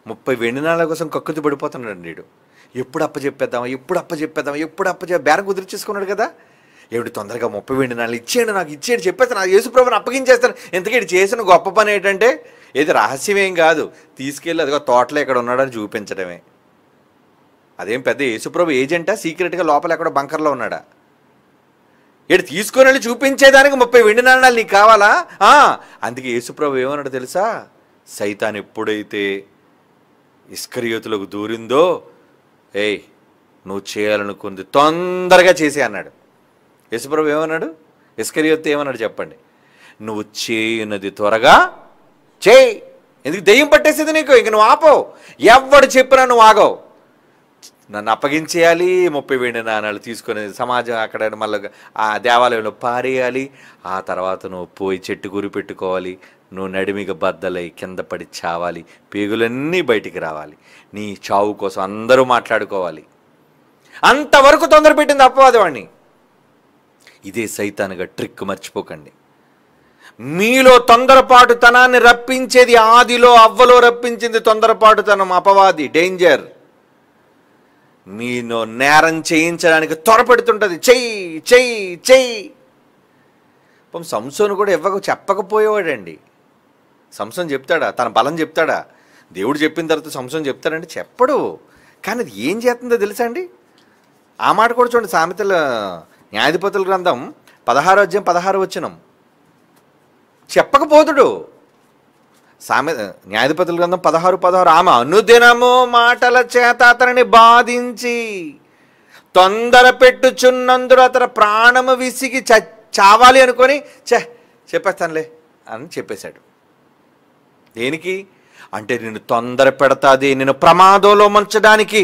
Speaker 1: 30 వెండి నాణాల కోసం కక్కుతు పడిపోతున్నాడు నీడు. ఎప్పుడు అప్పచెప్పేద్దామా, ఎప్పుడు బేరం కుదిర్చేసుకున్నాడు కదా. ఏమిటి తొందరగా 30 వెండి నాణాలు ఇచ్చేయండి, నాకు ఇచ్చేయండి, చెప్పేస్తాను, నాకు యేసుప్రభుని అప్పగించేస్తాను. ఇంతకీ చేసిన గొప్ప పని ఏంటంటే, ఏది రహస్యమేం కాదు, తీసుకెళ్ళి అదిగో తోటలో ఎక్కడ ఉన్నాడని చూపించడమే. అదేం పెద్ద యేసుప్రభు ఏజెంటా, సీక్రెట్గా లోపల ఎక్కడో బంకర్లో ఉన్నాడా? ఏడు తీసుకొని వెళ్ళి చూపించేదానికి 30 వెండి నాణాలు నీకు కావాలా? అందుకే యేసుప్రభు ఏమన్నాడు తెలుసా? సైతాన్ ఎప్పుడైతే ఇస్కరియోతులకు దూరిందో, ఏయ్ నువ్వు చేయాలనుకుంది తొందరగా చేసే అన్నాడు. యేసుప్రభు ఏమన్నాడు? ఇస్కరియోతు ఏమన్నాడు చెప్పండి? నువ్వు చేయనది త్వరగా చేయి, ఎందుకు దెయ్యం పట్టేసేది నీకు, ఇంక నువ్వు ఆపవు, ఎవడు చెప్పినా నువ్వు ఆగవు. నన్ను అప్పగించేయాలి, 30 వెండి నాణాలు తీసుకొని సమాజం అక్కడ మళ్ళీ ఆ దేవాలయంలో పారేయాలి, ఆ తర్వాత నువ్వు పోయి చెట్టు గురి పెట్టుకోవాలి, నువ్వు నడిమిగా బద్దలై కింద పడి చావాలి, పేగులన్నీ బయటికి రావాలి, నీ చావు కోసం అందరూ మాట్లాడుకోవాలి. అంతవరకు తొందర పెట్టింది అపవాదవాణ్ణి. ఇదే సైతానుగా ట్రిక్, మర్చిపోకండి. మీలో తొందరపాటుతనాన్ని రప్పించేది, ఆదిలో అవ్వలో రప్పించింది తొందరపాటుతనం, అపవాది, డేంజర్. మీలో నేరం చేయించడానికి త్వరపెడుతుంటుంది, చెయ్యి చెయ్యి చెయ్యి. సంసోను కూడా చెప్పకపోయేవాడండి. సంసోను చెప్తాడా? తన బలం చెప్తాడా? దేవుడు చెప్పిన తర్వాత సంసోను చెప్తాడంటే చెప్పడు. కానీ అది ఏం చేస్తుందో తెలుసా అండి? ఆ మాట కూడా చూడండి, సామెతల న్యాయాధిపతుల గ్రంథం 16వ అధ్యాయం 16వ వచనం. చెప్పకపోతుడు. న్యాయాధిపతుల గ్రంథం 16:16 ఆమె అనుదినము మాటల చేత అతనిని బాధించి తొందర పెట్టుచున్నందుడు అతని ప్రాణము విసిగి చావాలి అనుకొని చెప్పేస్తానులే అని చెప్పేశాడు. దేనికి అంటే, నిన్ను తొందర పెడతాది, నిన్ను ప్రమాదంలో ముంచడానికి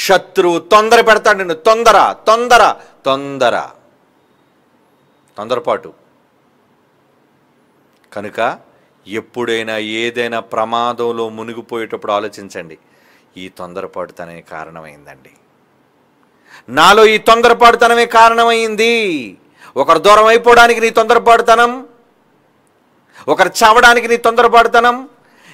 Speaker 1: శత్రువు తొందర పెడతాడు నిన్ను. తొందరపాటు. కనుక ఎప్పుడైనా ఏదైనా ప్రమాదంలో మునిగిపోయేటప్పుడు ఆలోచించండి, ఈ తొందరపాటుతనమే కారణమైందండి, నాలో ఈ తొందరపాటుతనమే కారణమైంది. ఒకరు దూరం అయిపోవడానికి నీ తొందరపాటుతనం, ఒకరు చావడానికి నీ తొందరపాటుతనం,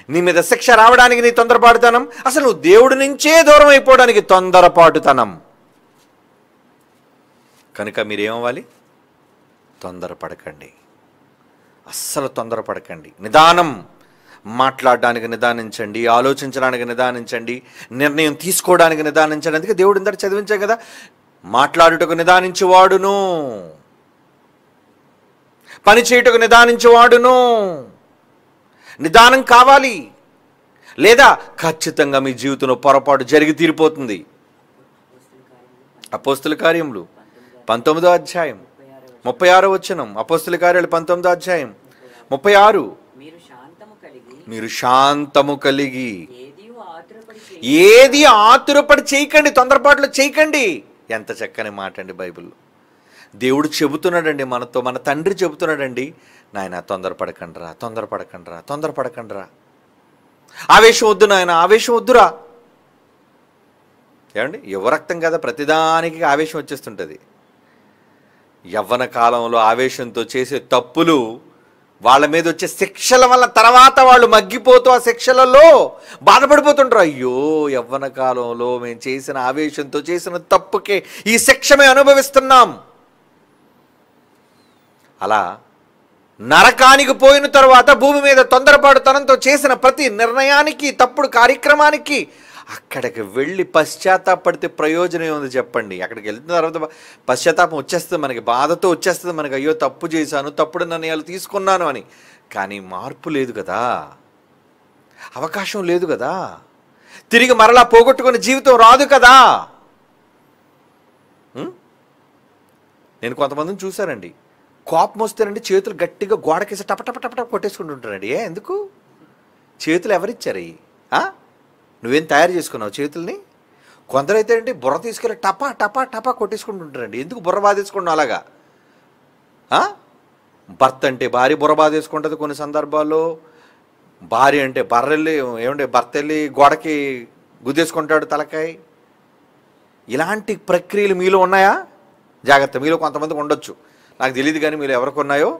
Speaker 1: నీ మీద శిక్ష రావడానికి నీ తొందరపాటుతనం, అసలు నువ్వు దేవుడి నుంచే దూరం అయిపోవడానికి తొందరపాటుతనం. కనుక మీరేమవ్వాలి? తొందరపడకండి, అస్సలు తొందరపడకండి. నిదానం, మాట్లాడడానికి నిదానించండి, ఆలోచించడానికి నిదానించండి, నిర్ణయం తీసుకోవడానికి నిదానించండి. అందుకే దేవుడు ఇందరూ చదివించే కదా, మాట్లాడుటకు నిదానించువాడును, పని చేయుటకు నిదానించువాడును. నిదానం కావాలి, లేదా ఖచ్చితంగా మీ జీవితంలో పొరపాటు జరిగి తీరిపోతుంది. అపోస్తుల కార్యములు 19వ అధ్యాయం 36వ వచనం. అపోస్తుల కార్యాలు 19వ అధ్యాయం 36. మీరు శాంతము కలిగి ఏది ఆతురపడి చేయకండి, తొందరపాటులో చేయకండి. ఎంత చక్కని మాట అండి బైబిల్లో. దేవుడు చెబుతున్నాడండి మనతో, మన తండ్రి చెబుతున్నాడండి, నాయన తొందరపడకండిరా. ఆవేశం వద్దు నాయన, ఆవేశం వద్దురా. ఏమండి, యువరక్తం కదా, ప్రతిదానికి ఆవేశం వచ్చేస్తుంటుంది. యవ్వన కాలంలో ఆవేశంతో చేసే తప్పులు, వాళ్ళ మీద వచ్చే శిక్షల వల్ల తర్వాత వాళ్ళు మగ్గిపోతూ ఆ శిక్షలలో బాధపడిపోతుంటారు. అయ్యో, యవ్వన కాలంలో మేము చేసిన ఆవేశంతో చేసిన తప్పుకే ఈ శిక్ష మేము అనుభవిస్తున్నాం. అలా నరకానికి పోయిన తర్వాత భూమి మీద తొందరపాటుతనంతో చేసిన ప్రతి నిర్ణయానికి, తప్పుడు కార్యక్రమానికి అక్కడికి వెళ్ళి పశ్చాత్తాపడితే ప్రయోజనం ఏముంది చెప్పండి? అక్కడికి వెళ్తున్న తర్వాత పశ్చాత్తాపం వచ్చేస్తుంది మనకి, బాధతో వచ్చేస్తుంది మనకి, అయ్యో తప్పు చేశాను, తప్పుడు నిర్ణయాలు తీసుకున్నాను అని. కానీ మార్పు లేదు కదా, అవకాశం లేదు కదా, తిరిగి మరలా పోగొట్టుకునే జీవితం రాదు కదా. నేను కొంతమందిని చూశానండి, కోపం వస్తేనండి చేతులు గట్టిగా గోడకేసి టపటపటపట కొట్టేసుకుంటుంటారండి. ఎందుకు? చేతులు ఎవరిచ్చారు? నువ్వేం తయారు చేసుకున్నావు చేతుల్ని? కొందరైతే అండి బుర్ర తీసుకెళ్ళి టపా టపా టపా కొట్టేసుకుంటుంటారండి. ఎందుకు బుర్ర బాధేసుకున్నావు అలాగా? భర్త అంటే భార్య బుర్ర బాధేసుకుంటుంది కొన్ని సందర్భాల్లో, భార్య అంటే భర్త వెళ్ళి గోడకి గుద్దేసుకుంటాడు తలకాయ. ఇలాంటి ప్రక్రియలు మీలో ఉన్నాయా? జాగ్రత్త, మీలో కొంతమందికి ఉండొచ్చు, నాకు తెలియదు కానీ మీరు ఎవరికి ఉన్నాయో.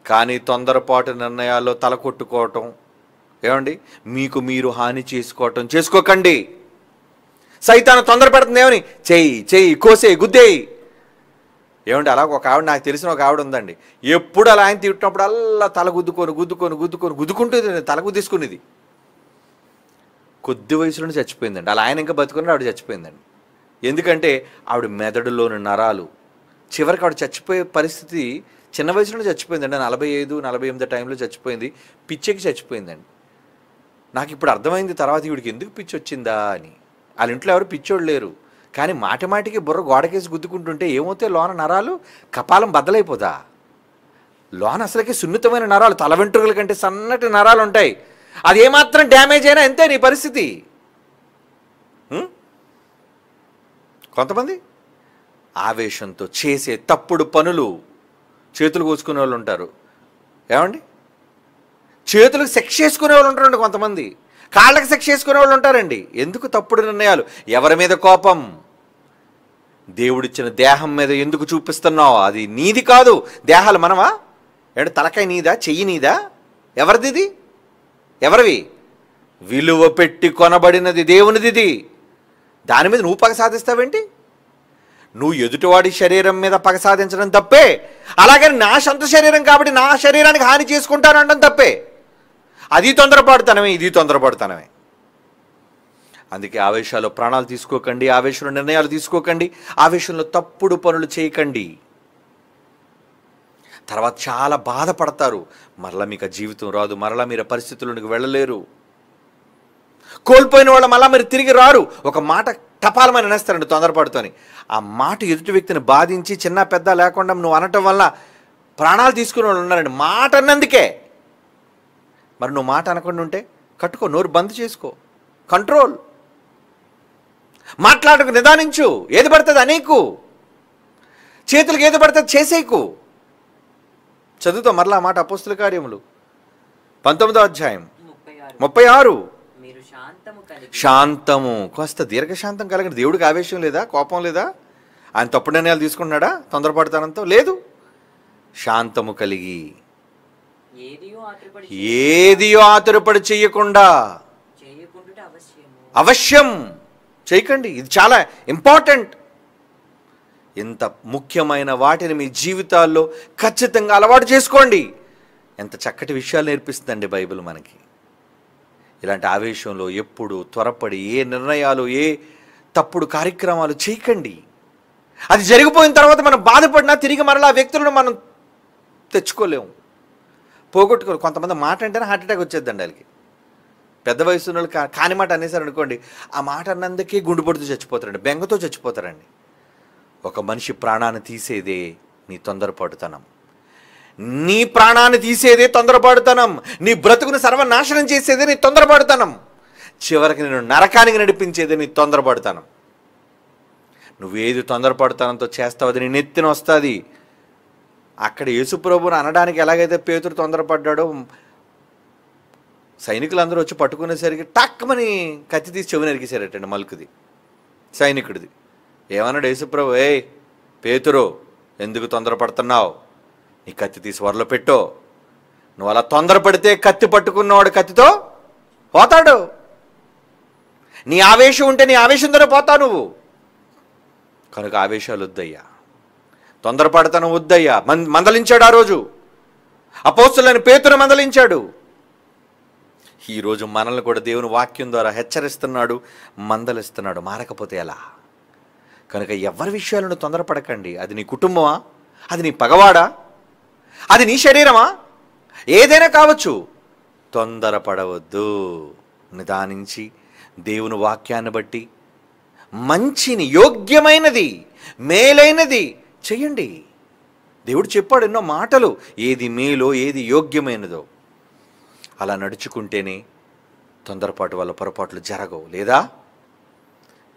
Speaker 1: కానీ తొందరపాటు నిర్ణయాల్లో తల కొట్టుకోవటం, ఏమండి, మీకు మీరు హాని చేసుకోకండి. సైతాను తొందర పెడుతుంది ఏమని, చెయ్యి చెయ్యి కోసేయి గుద్దేయి. ఏమంటే అలా ఒక ఆవిడ, నాకు తెలిసిన ఒక ఆవిడ ఉందండి, ఎప్పుడు అలా ఆయన తిట్టినప్పుడు అలా తల గుద్దుకుంటూ తల గుద్దేసుకునేది. కొద్ది వయసులోనే చచ్చిపోయిందండి. అలా ఆయన ఇంకా బతుకుని ఆవిడ చచ్చిపోయిందండి. ఎందుకంటే ఆవిడ మెదడులోని నరాలు, చివరికి ఆవిడ చచ్చిపోయే పరిస్థితి చిన్న వయసులోనే చచ్చిపోయిందండి. 45-48 టైంలో చచ్చిపోయింది. పిచ్చెక్కి చచ్చిపోయిందండి. నాకు ఇప్పుడు అర్థమైంది తర్వాత ఈవిడికి ఎందుకు పిచ్చి వచ్చిందా అని. వాళ్ళ ఇంట్లో ఎవరు పిచ్చోళ్ళు లేరు, కానీ మాటిమాటికి బుర్ర గోడకేసి గుద్దుకుంటుంటే ఏమవుతాయి, లోన నరాలు కపాలం బద్దలైపోదా, లోన అసలుకి సున్నితమైన నరాలు, తల వెంట్రుకల కంటే సన్నటి నరాలు ఉంటాయి. అది ఏమాత్రం డ్యామేజ్ అయినా అంతే నీ పరిస్థితి. కొంతమంది ఆవేశంతో చేసే తప్పుడు పనులు, చేతులు కోసుకునే వాళ్ళు ఉంటారు. ఏమండి, చేతులకు సెక్స్ చేసుకునే వాళ్ళు ఉంటారండి. కొంతమంది కాళ్ళకి సెక్స్ చేసుకునే వాళ్ళు ఉంటారండి. ఎందుకు తప్పుడు నిర్ణయాలు? ఎవరి మీద కోపం? దేవుడిచ్చిన దేహం మీద ఎందుకు చూపిస్తున్నావు? అది నీది కాదు. దేహాలు మనవా? ఏమంటే తలకాయ నీదా, చెయ్యి నీదా? ఎవరిది ఇది? ఎవరివి? విలువ పెట్టి కొనబడినది దేవునిది. దాని మీద నువ్వు పగ సాధిస్తావేంటి? నువ్వు ఎదుటివాడి శరీరం మీద పగ సాధించడం తప్పే. అలాగని నా సొంత శరీరం కాబట్టి నా శరీరానికి హాని చేసుకుంటాను అనడం తప్పే. అది తొందరపడుతానమే, ఇది తొందరపడుతానమే. అందుకే ఆవేశాల్లో ప్రాణాలు తీసుకోకండి, ఆవేశంలో నిర్ణయాలు తీసుకోకండి, ఆవేశంలో తప్పుడు పనులు చేయకండి. తర్వాత చాలా బాధపడతారు. మరలా మీకు జీవితం రాదు, మరలా మీరు పరిస్థితుల్లోకి వెళ్ళలేరు. కోల్పోయిన వాళ్ళు మళ్ళీ మీరు తిరిగి రారు. ఒక మాట టపాలమని అనేస్తారండి తొందరపడుతోని. ఆ మాట ఎదుటి వ్యక్తిని బాధించి చిన్న పెద్ద లేకుండా నువ్వు అనటం వల్ల ప్రాణాలు తీసుకునే వాళ్ళు ఉన్నారండి. మాట అన్నందుకే. మరి నువ్వు మాట అనకుండా ఉంటే కట్టుకో, నోరు బంద్ చేసుకో, కంట్రోల్. మాట్లాడకు, నిదానించు. ఏది పడుతుంది అనేకు, చేతులకు ఏది పడుతుంది చేసేకు. చదువుతాం మరలా మాట, అపోస్తుల కార్యములు 19వ అధ్యాయం 36. శాంతము, కాస్త దీర్ఘశాంతం కలగండి. దేవుడికి ఆవేశం లేదా, కోపం లేదా? ఆయన తప్పుడు నిర్ణయాలు తీసుకున్నాడా తొందరపడతానంతో? లేదు. శాంతము కలిగి, ఏదియో ఆతురపడి చెయ్యకుండా, అవశ్యం చేయకండి. ఇది చాలా ఇంపార్టెంట్. ఇంత ముఖ్యమైన వాటిని మీ జీవితాల్లో ఖచ్చితంగా అలవాటు చేసుకోండి. ఎంత చక్కటి విషయాలు నేర్పిస్తుందండి బైబిల్ మనకి. ఇలాంటి ఆవేశంలో ఎప్పుడు త్వరపడి ఏ నిర్ణయాలు, ఏ తప్పుడు కార్యక్రమాలు చేయకండి. అది జరిగిపోయిన తర్వాత మనం బాధపడినా తిరిగి మరలా ఆ వ్యక్తులను మనం తెచ్చుకోలేము, పోగొట్టుకోరు. కొంతమంది మాట అంటేనే హార్ట్ అటాక్ వచ్చేద్దండి వాళ్ళకి. పెద్ద వయసు వాళ్ళు కాని మాట అనేసారు అనుకోండి, ఆ మాట అన్నందుకే గుండు పొడుతూ చచ్చిపోతారండి, బెంగతో చచ్చిపోతారండి. ఒక మనిషి ప్రాణాన్ని తీసేదే నీ తొందరపాటుతనం. నీ ప్రాణాన్ని తీసేదే తొందరపాటుతనం. నీ బ్రతుకును సర్వనాశనం చేసేదే నీ తొందరపాటుతనం. చివరికి నేను నరకానికి నడిపించేదే నీ తొందరపాటుతనం. నువ్వేది తొందరపాటుతనంతో చేస్తావు అది నీ నెత్తిన వస్తుంది. అక్కడ యేసుప్రభుని అనడానికి ఎలాగైతే పేతురు తొందరపడ్డాడో, సైనికులందరూ వచ్చి పట్టుకునేసరికి టక్మని కత్తి తీసి చెవి నరికేశారటండి మలుకుది, సైనికుడిది. ఏమన్నాడు యేసుప్రభు, ఏయ్ పేతురు, ఎందుకు తొందరపడుతున్నావు? నీ కత్తి తీసి వరలో పెట్టో. నువ్వు అలా తొందరపడితే కత్తి పట్టుకున్నవాడు కత్తితో పోతాడు. నీ ఆవేశం ఉంటే నీ ఆవేశంతోనే పోతావు నువ్వు. కనుక ఆవేశాలు వద్దయ్యా, తొందరపడతనం వద్దయ్యా. మందలించాడు ఆ రోజు, అపోస్తలులైన పేతురు మందలించాడు. ఈరోజు మనల్ని కూడా దేవుని వాక్యం ద్వారా హెచ్చరిస్తున్నాడు, మందలిస్తున్నాడు. మారకపోతే ఎలా? కనుక ఎవరి విషయాలను తొందరపడకండి. అది నీ కుటుంబమా, అది నీ పగవాడా, అది నీ శరీరమా, ఏదైనా కావచ్చు. తొందరపడవద్దు. నిదానించి దేవుని వాక్యాన్ని బట్టి మంచిని, యోగ్యమైనది, మేలైనది చెయ్యండి. దేవుడు చెప్పాడు ఎన్నో మాటలు, ఏది మేలో ఏది యోగ్యమైనదో అలా నడుచుకుంటేనే తొందరపాటు వల్ల పొరపాట్లు జరగవు. లేదా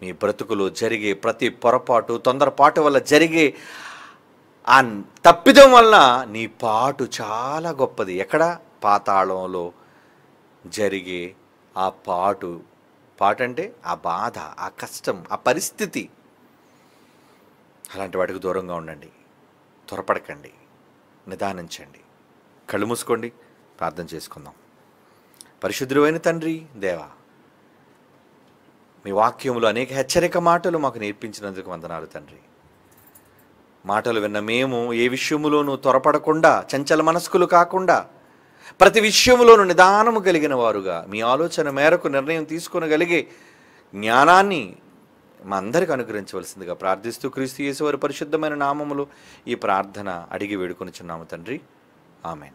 Speaker 1: మీ బ్రతుకులో జరిగే ప్రతి పొరపాటు, తొందరపాటు వల్ల జరిగే ఆ తప్పిదం వలన నీ పాటు చాలా గొప్పది. ఎక్కడ? పాతాళంలో జరిగే ఆ పాటు అంటే ఆ బాధ, ఆ కష్టం, ఆ పరిస్థితి. అలాంటి వాటికి దూరంగా ఉండండి. త్వరపడకండి, నిదానించండి. కళ్ళు మూసుకోండి, ప్రార్థన చేసుకుందాం. పరిశుద్ధుడైన తండ్రి, దేవా, మీ వాక్యములు అనేక హెచ్చరిక మాటలు మాకు నేర్పించినందుకు వందనాలు తండ్రి. మాటలు విన్న మేము ఏ విషయములోనూ త్వరపడకుండా, చంచల మనస్కులు కాకుండా, ప్రతి విషయములోనూ నిదానము కలిగిన వారుగా, మీ ఆలోచన మేరకు నిర్ణయం తీసుకొనగలిగే జ్ఞానాన్ని మా అందరికి అనుగ్రహించవలసిందిగా ప్రార్థిస్తూ క్రీస్తు యేసు వారి పరిశుద్ధమైన నామములో ఈ ప్రార్థన అడిగి వేడుకొనుచున్నాము తండ్రి. ఆమేన్.